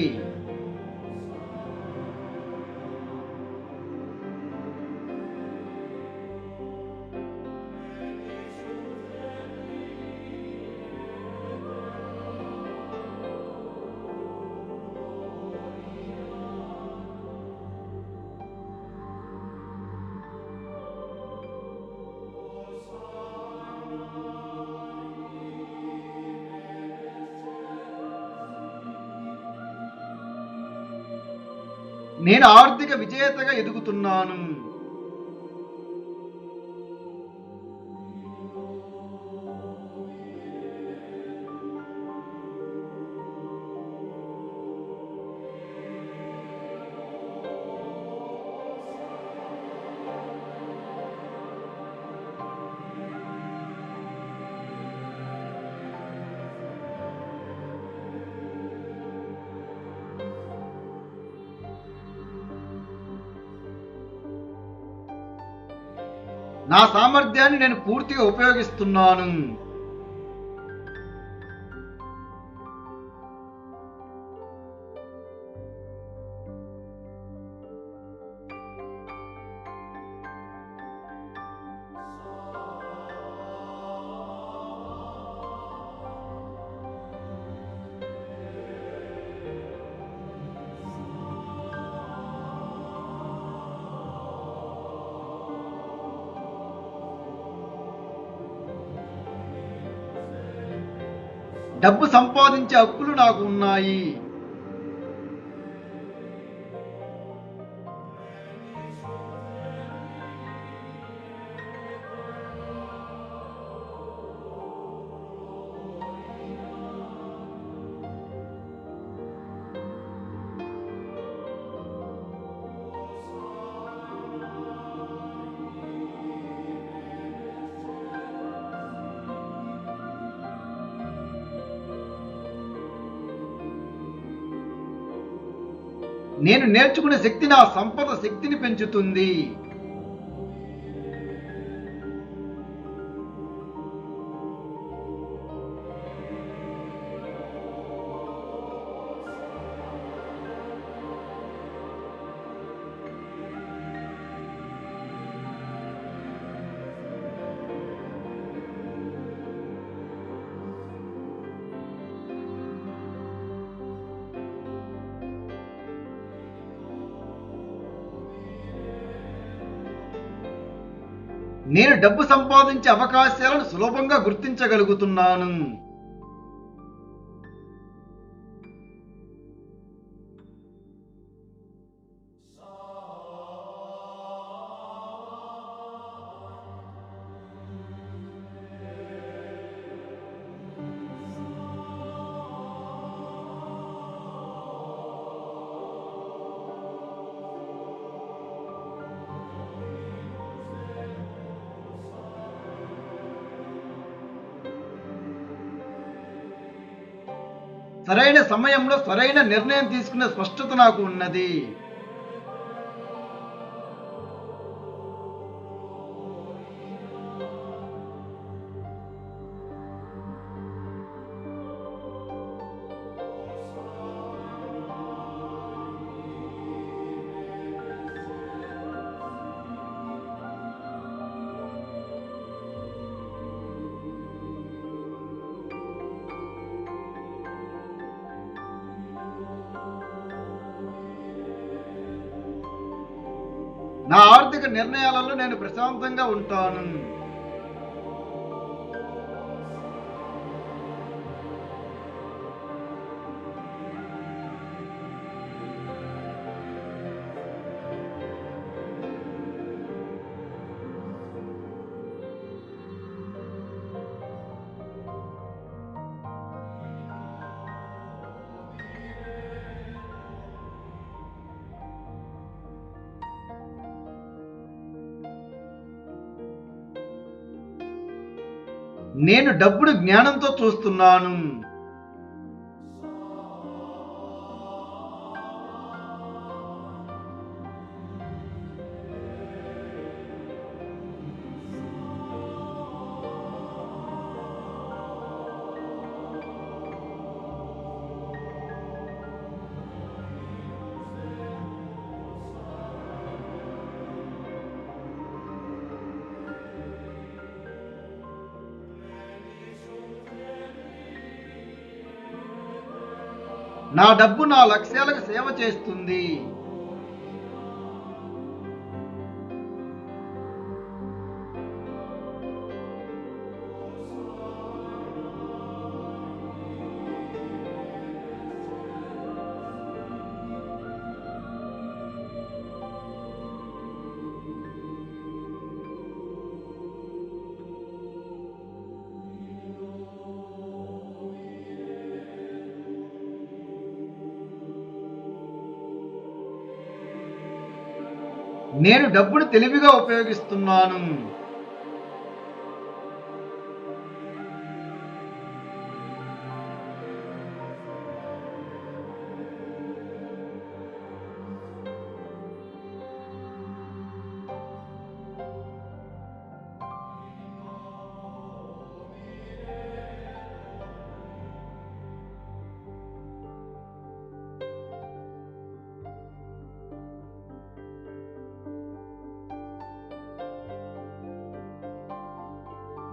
నేను ఆర్థిక విజేతగా ఎదుగుతున్నాను. నా సామర్థ్యాన్ని నేను పూర్తిగా ఉపయోగిస్తున్నాను. డబ్బు సంపాదించే హక్కులు నాకు ఉన్నాయి. నేను నేర్చుకునే శక్తి నా సంపద శక్తిని పెంచుతుంది. నేను డబ్బు సంపాదించే అవకాశాలను సులభంగా గుర్తించగలుగుతున్నాను. సరైన సమయంలో సరైన నిర్ణయం తీసుకునే స్పష్టత నాకు ఉన్నది. నా ఆర్థిక నిర్ణయాలలో నేను ప్రశాంతంగా ఉంటాను. నేను డబ్బును జ్ఞానంతో చూస్తున్నాను. నా డబ్బు నా లక్ష్యాలకు సేవ చేస్తుంది. నేను డబ్బును తెలివిగా ఉపయోగిస్తున్నాను.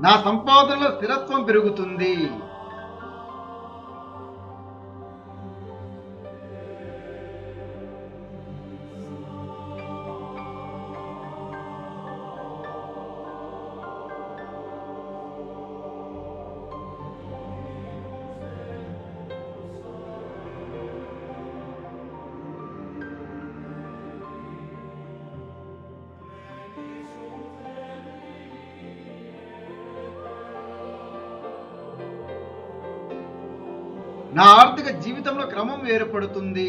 నా సంపాదనలో స్థిరత్వం పెరుగుతుంది. నా ఆర్థిక జీవితంలో క్రమం ఏర్పడుతుంది.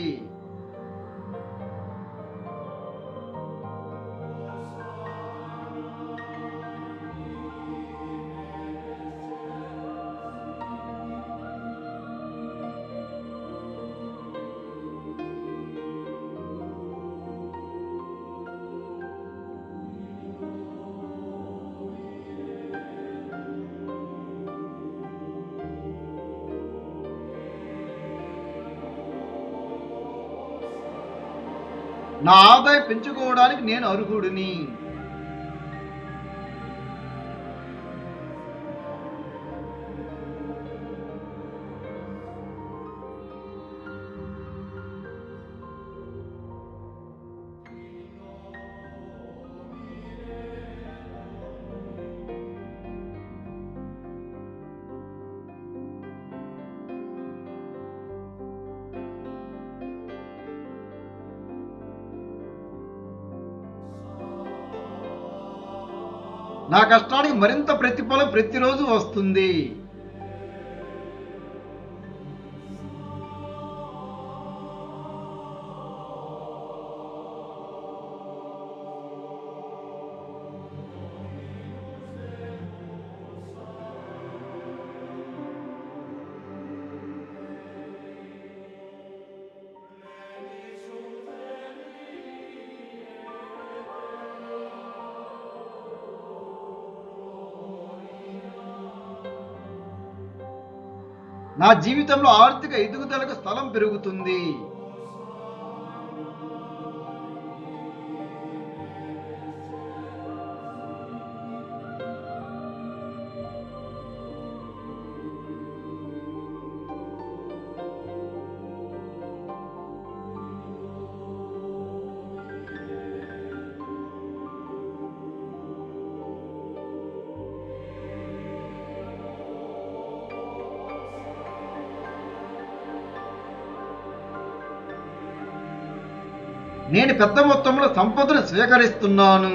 నా ఆదాయం పెంచుకోవడానికి నేను అర్హుడిని. నా కష్టానికి మరింత ప్రతిఫలం ప్రతిరోజు వస్తుంది. నా జీవితంలో ఆర్థిక ఎదుగుదలకు స్థలం పెరుగుతుంది. నేను పెద్ద మొత్తంలో సంపదను స్వీకరిస్తున్నాను.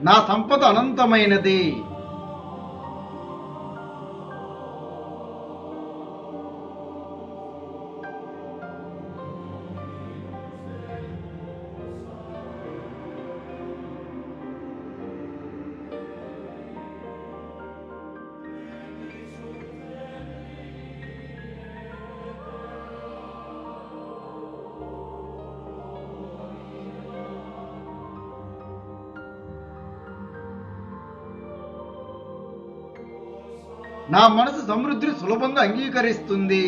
నా సంపద అనంతమైనది. నా మనసు సమృద్ధిని సులభంగా అంగీకరిస్తుంది.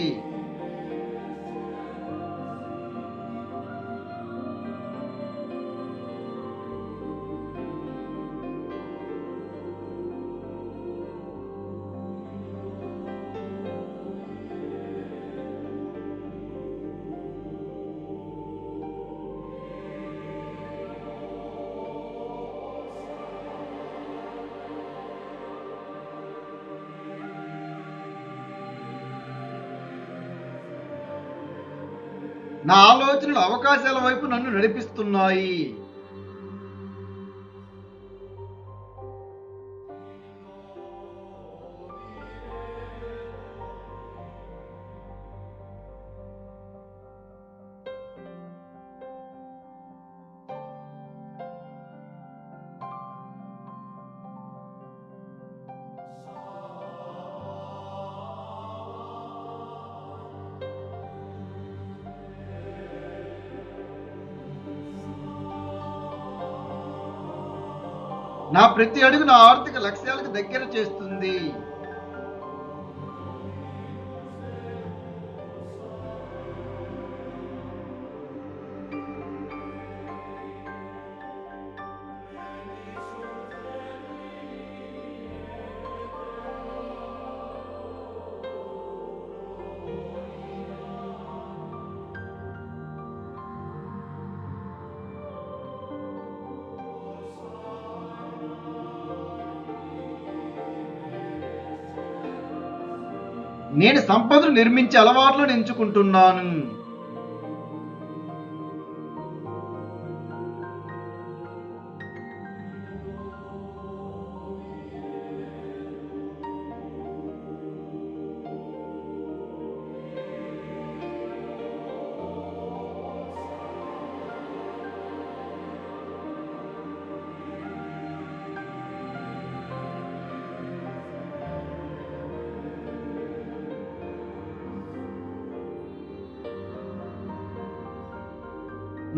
నా ఆలోచనలు అవకాశాల వైపు నన్ను నడిపిస్తున్నాయి. నా ప్రతి అడుగు నా ఆర్థిక లక్ష్యాలకు దగ్గర చేస్తుంది. నేను సంపదను నిర్మించే అలవాట్లను ఎంచుకుంటున్నాను.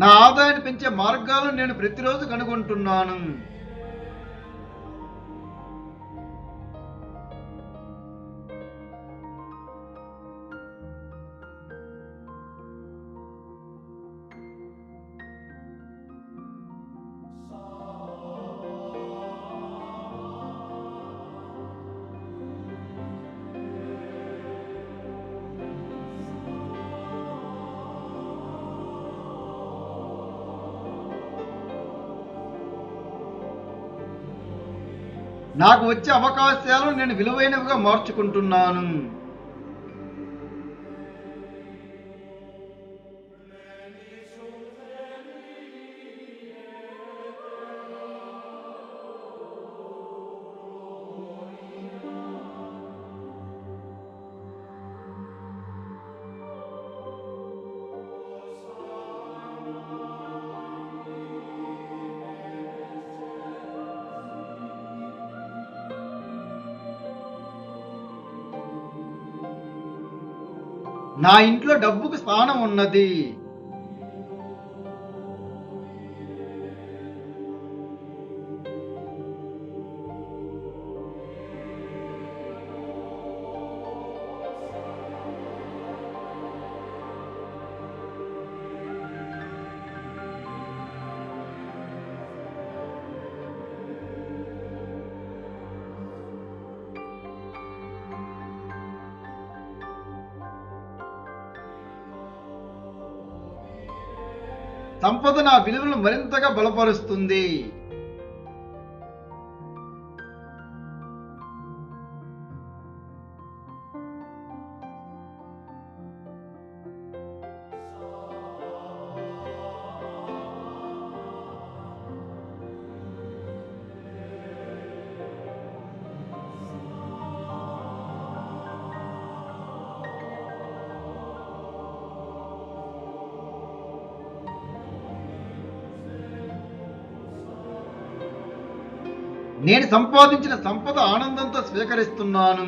నా ఆదాయాన్ని పెంచే మార్గాలను నేను ప్రతిరోజు కనుగొంటున్నాను. నాకు వచ్చే అవకాశాలను నేను విలువైనవిగా మార్చుకుంటున్నాను. నా ఇంట్లో డబ్బుకు స్థానం ఉన్నది. సంపద నా విలువలను మరింతగా బలపరుస్తుంది. నేను సంపాదించిన సంపద ఆనందంతో స్వీకరిస్తున్నాను.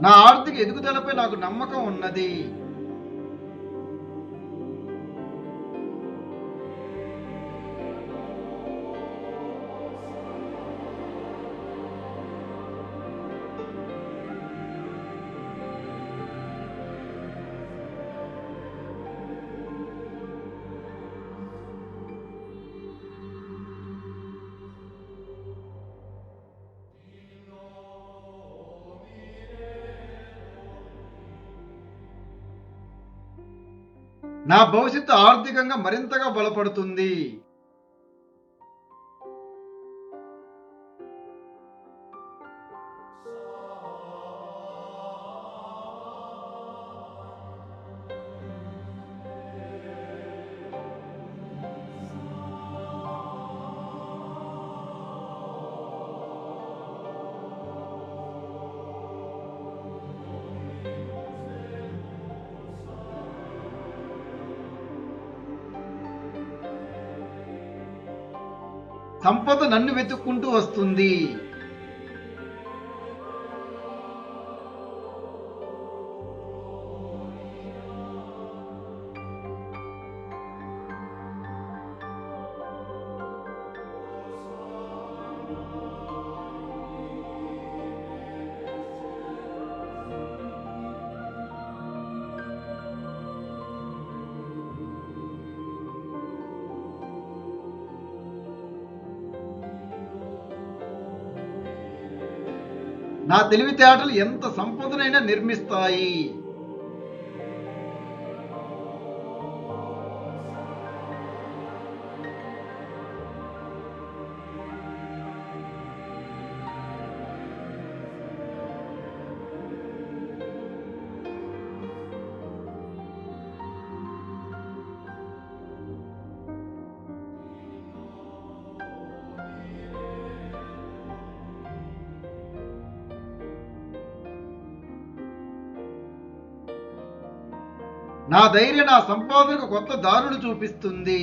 నా ఆర్థిక ఎదుగుదలపై నాకు నమ్మకం ఉన్నది. నా భవిష్యత్తు ఆర్థికంగా మరింతగా బలపడుతుంది. సంపద నన్ను వెతుక్కుంటూ వస్తుంది. నా తెలివితేటలు ఎంత సంపదనైనా నిర్మిస్తాయి. నా ధైర్యం నా సంపాదనకు కొత్త దారులు చూపిస్తుంది.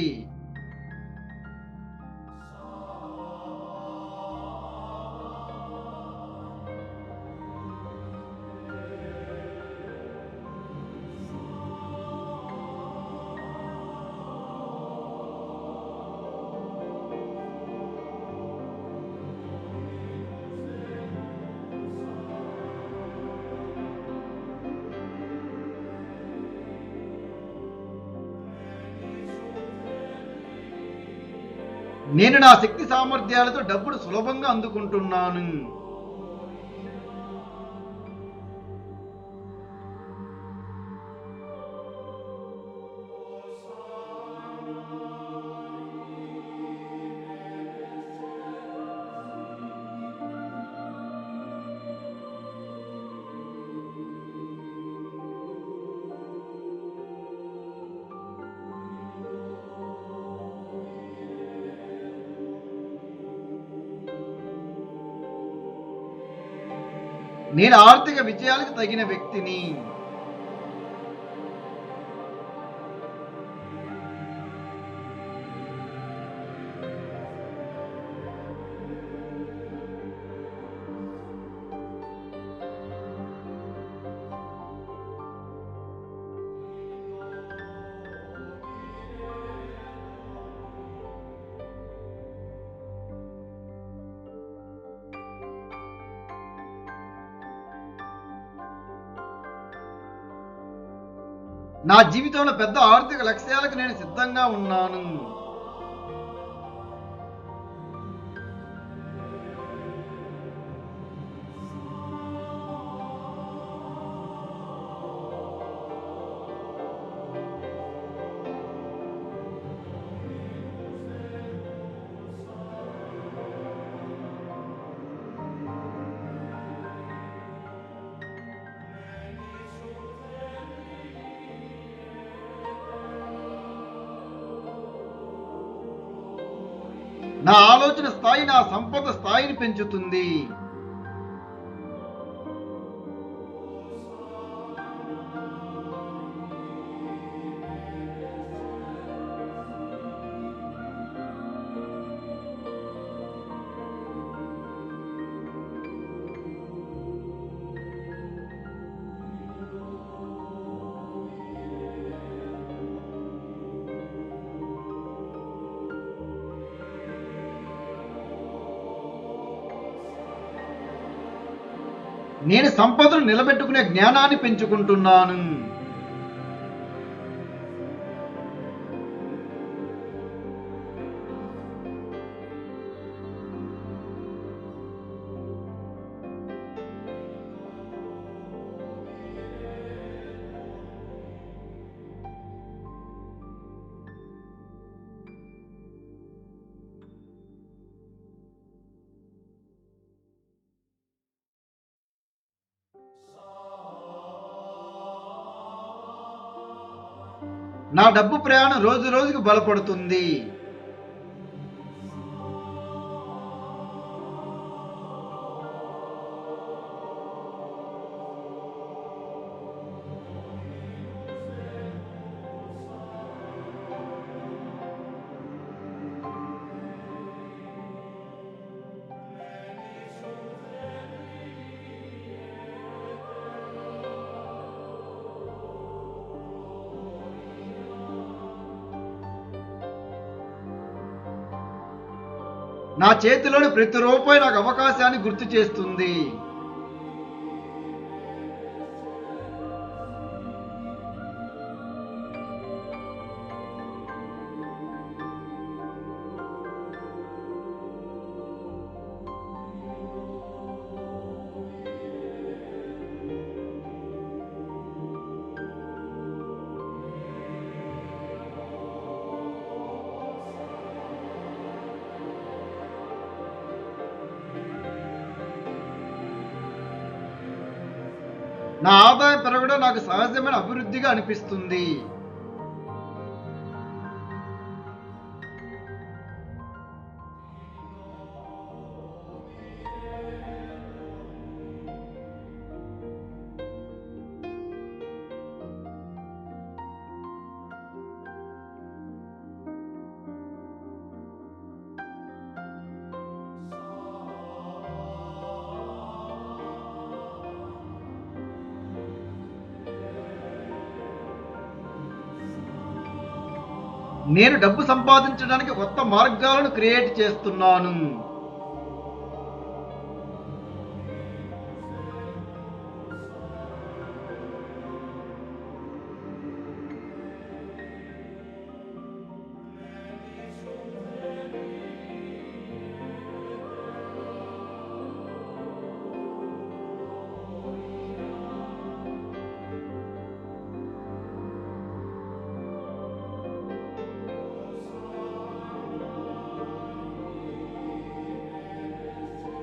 నేను నా శక్తి సామర్థ్యాలతో డబ్బును సులభంగా అందుకుంటున్నాను. నేను ఆర్థిక విజయాలకు తగిన వ్యక్తిని. నా జీవితంలో పెద్ద ఆర్థిక లక్ష్యాలకు నేను సిద్ధంగా ఉన్నాను. నా ఆలోచన స్థాయి నా సంపద స్థాయిని పెంచుతుంది. నేను సంపదను నిలబెట్టుకునే జ్ఞానాన్ని పెంచుకుంటున్నాను. నా డబ్బు ప్రయాణం రోజు రోజుకు బలపడుతుంది. నా చేతిలోని ప్రతి రూపాయి నాకు అవకాశాన్ని గుర్తు చేస్తుంది. నా ఆదాయం పెరగడం నాకు సహజమైన అభివృద్ధిగా అనిపిస్తుంది. నేను డబ్బు సంపాదించడానికి కొత్త మార్గాలను క్రియేట్ చేస్తున్నాను.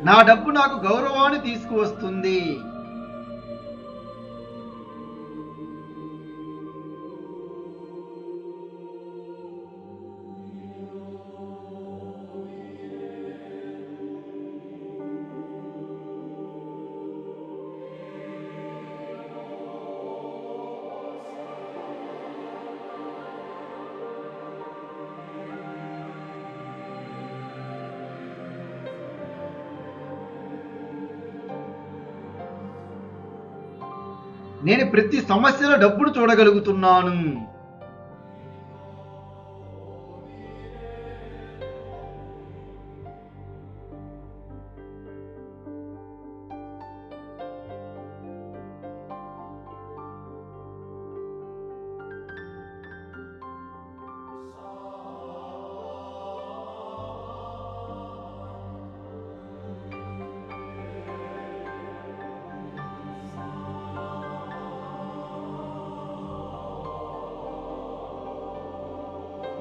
నా డబ్బు నాకు గౌరవాన్ని తీసుకువస్తుంది. నేను ప్రతి సమస్యలో డబ్బును చూడగలుగుతున్నాను.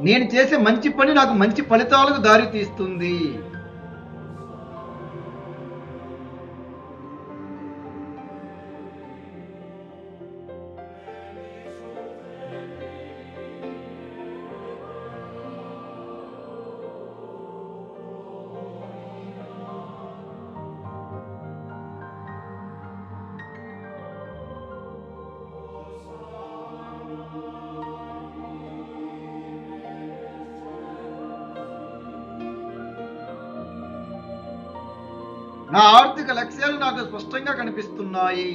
నేను చేసే మంచి పని నాకు మంచి ఫలితాలకు దారి తీస్తుంది. నా ఆర్థిక లక్ష్యాలు నాకు స్పష్టంగా కనిపిస్తున్నాయి.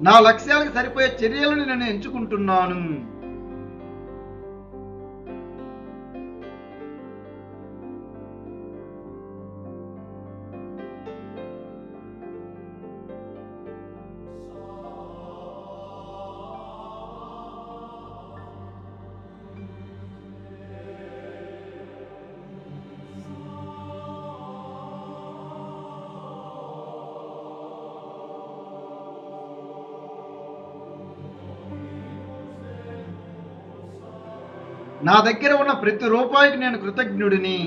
నా లక్ష్యాలకు సరిపోయే చర్యలను నేను ఎంచుకుంటున్నాను. నా దగ్గర ఉన్న ప్రతి రూపాయికి నేను కృతజ్ఞుడిని.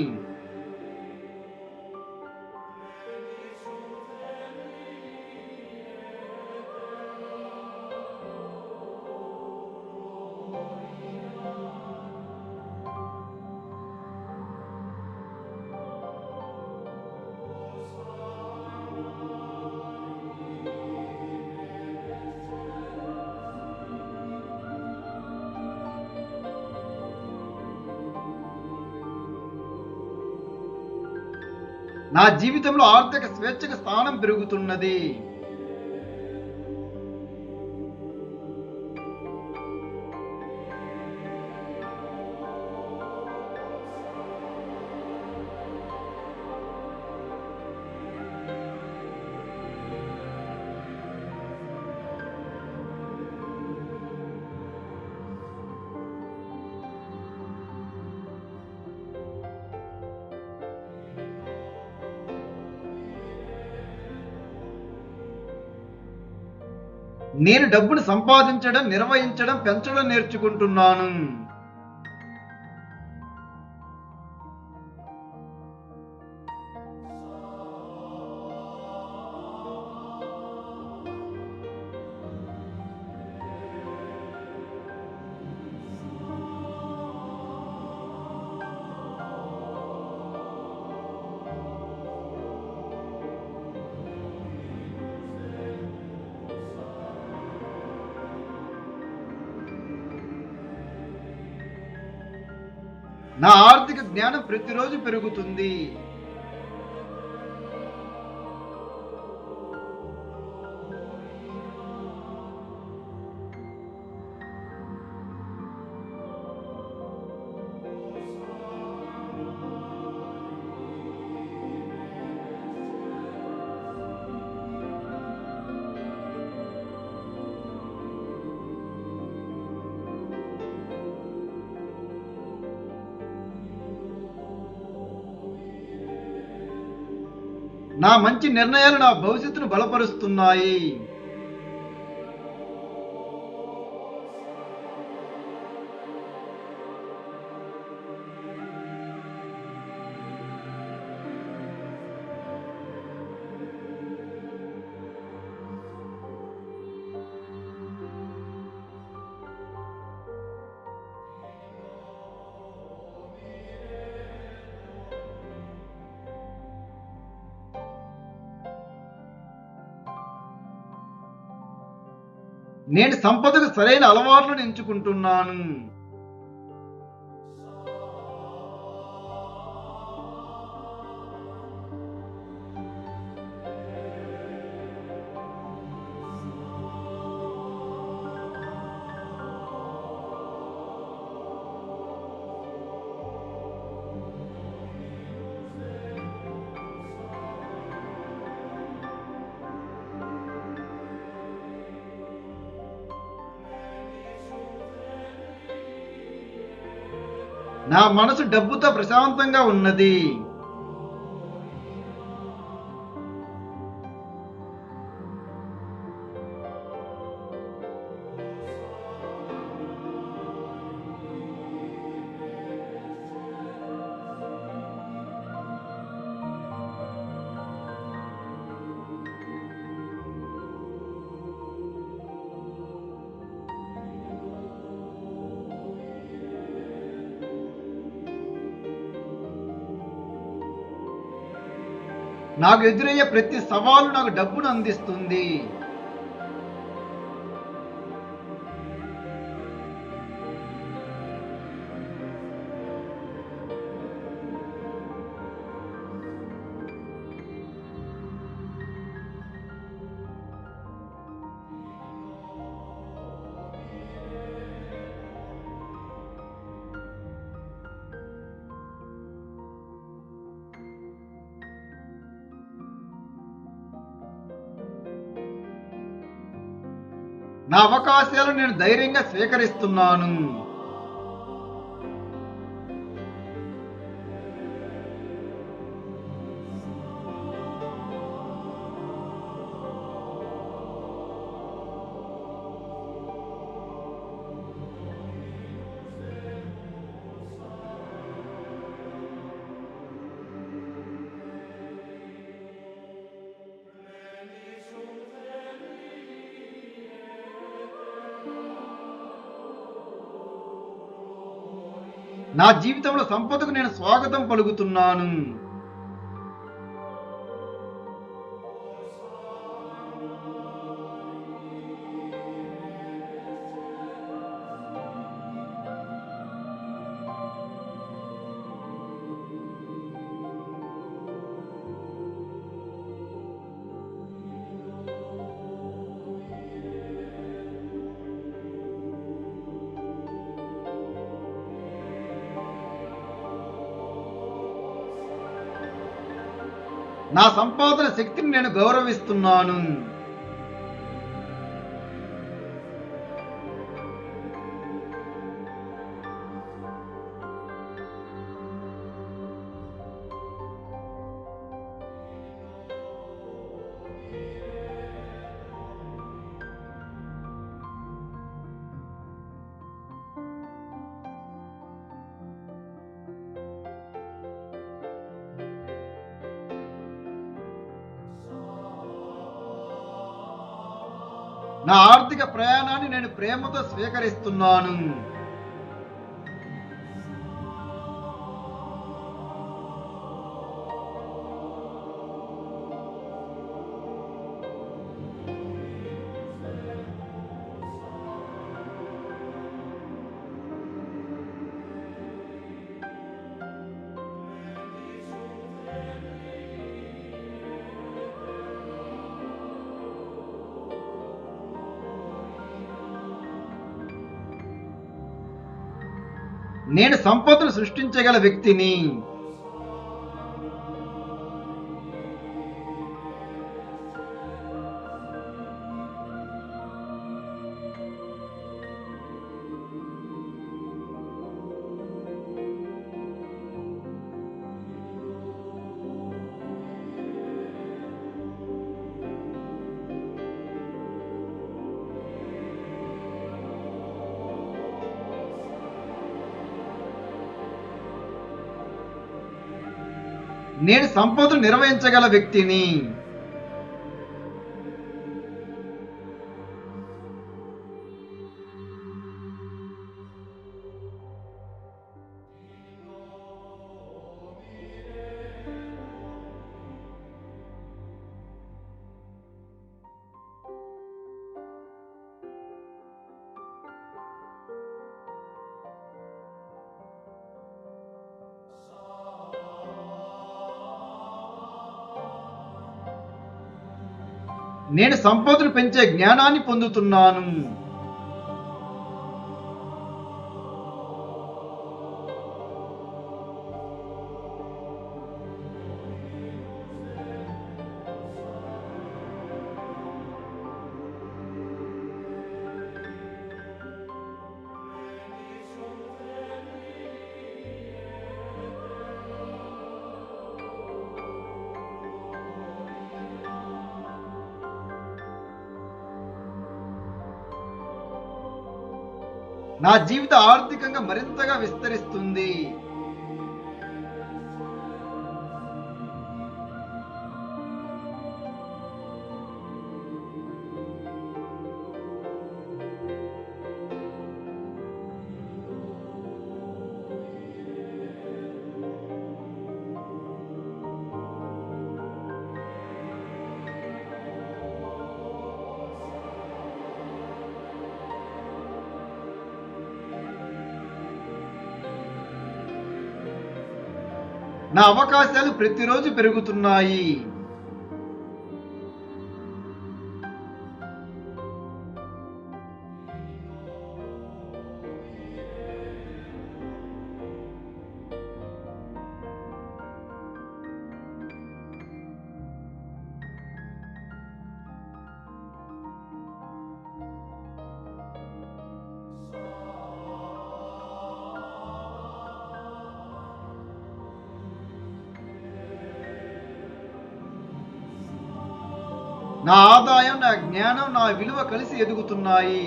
నా జీవితంలో ఆర్థిక స్వేచ్ఛకు స్థానం పెరుగుతున్నది. నేను డబ్బును సంపాదించడం, నిర్వహించడం, పెంచడం నేర్చుకుంటున్నాను. నా ఆర్థిక జ్ఞానం ప్రతిరోజు పెరుగుతుంది. నా మంచి నిర్ణయాలు నా భవిష్యత్తును బలపరుస్తున్నాయి. నేను సంపదకు సరైన అలవాట్లను ఎంచుకుంటున్నాను. నా మనసు డబ్బుతో ప్రశాంతంగా ఉన్నది. నాకు ఎదురయ్యే ప్రతి సవాలు నాకు డబ్బును అందిస్తుంది. నా అవకాశాలను నేను ధైర్యంగా స్వీకరిస్తున్నాను. నా జీవితంలో సంపదకు నేను స్వాగతం పలుకుతున్నాను. నా సంపాదన శక్తిని నేను గౌరవిస్తున్నాను. నా ఆర్థిక ప్రయాణాన్ని నేను ప్రేమతో స్వీకరిస్తున్నాను. నేను సంపదను సృష్టించగల వ్యక్తిని. నేను సంపదను నిర్వహించగల వ్యక్తిని. నేను సంపదను పెంచే జ్ఞానాన్ని పొందుతున్నాను. నా జీవిత ఆర్థికంగా మరింతగా విస్తరిస్తుంది. నా అవకాశాలు ప్రతిరోజు పెరుగుతున్నాయి. నా ఆదాయం, నా జ్ఞానం, నా విలువ కలిసి ఎదుగుతున్నాయి.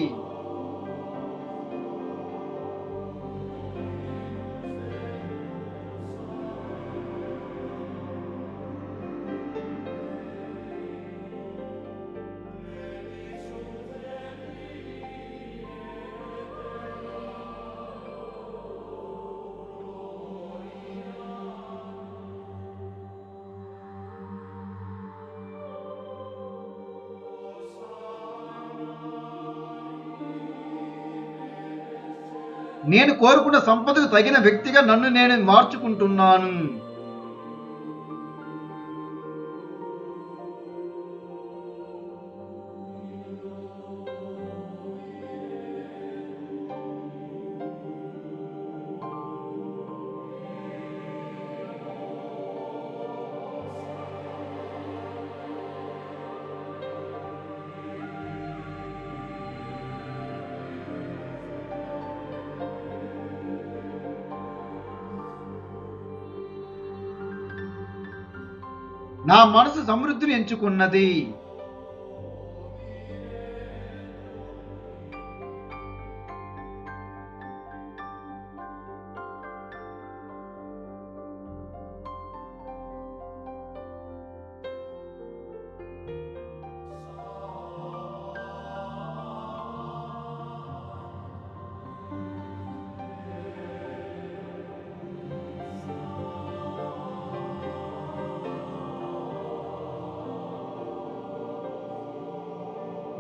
నేను కోరుకున్న సంపదకు తగిన వ్యక్తిగా నన్ను నేను మార్చుకుంటున్నాను. నా మనసు సమృద్ధిని ఎంచుకున్నది.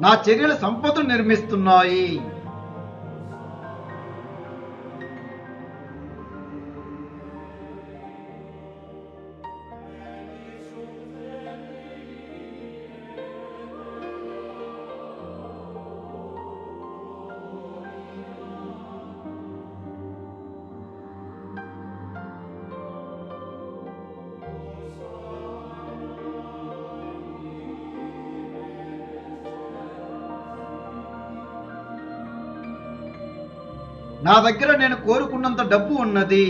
నా చర్యలు సంపదను నిర్మిస్తున్నాయి. నా దగ్గర నేను కోరుకున్నంత డబ్బు ఉన్నది.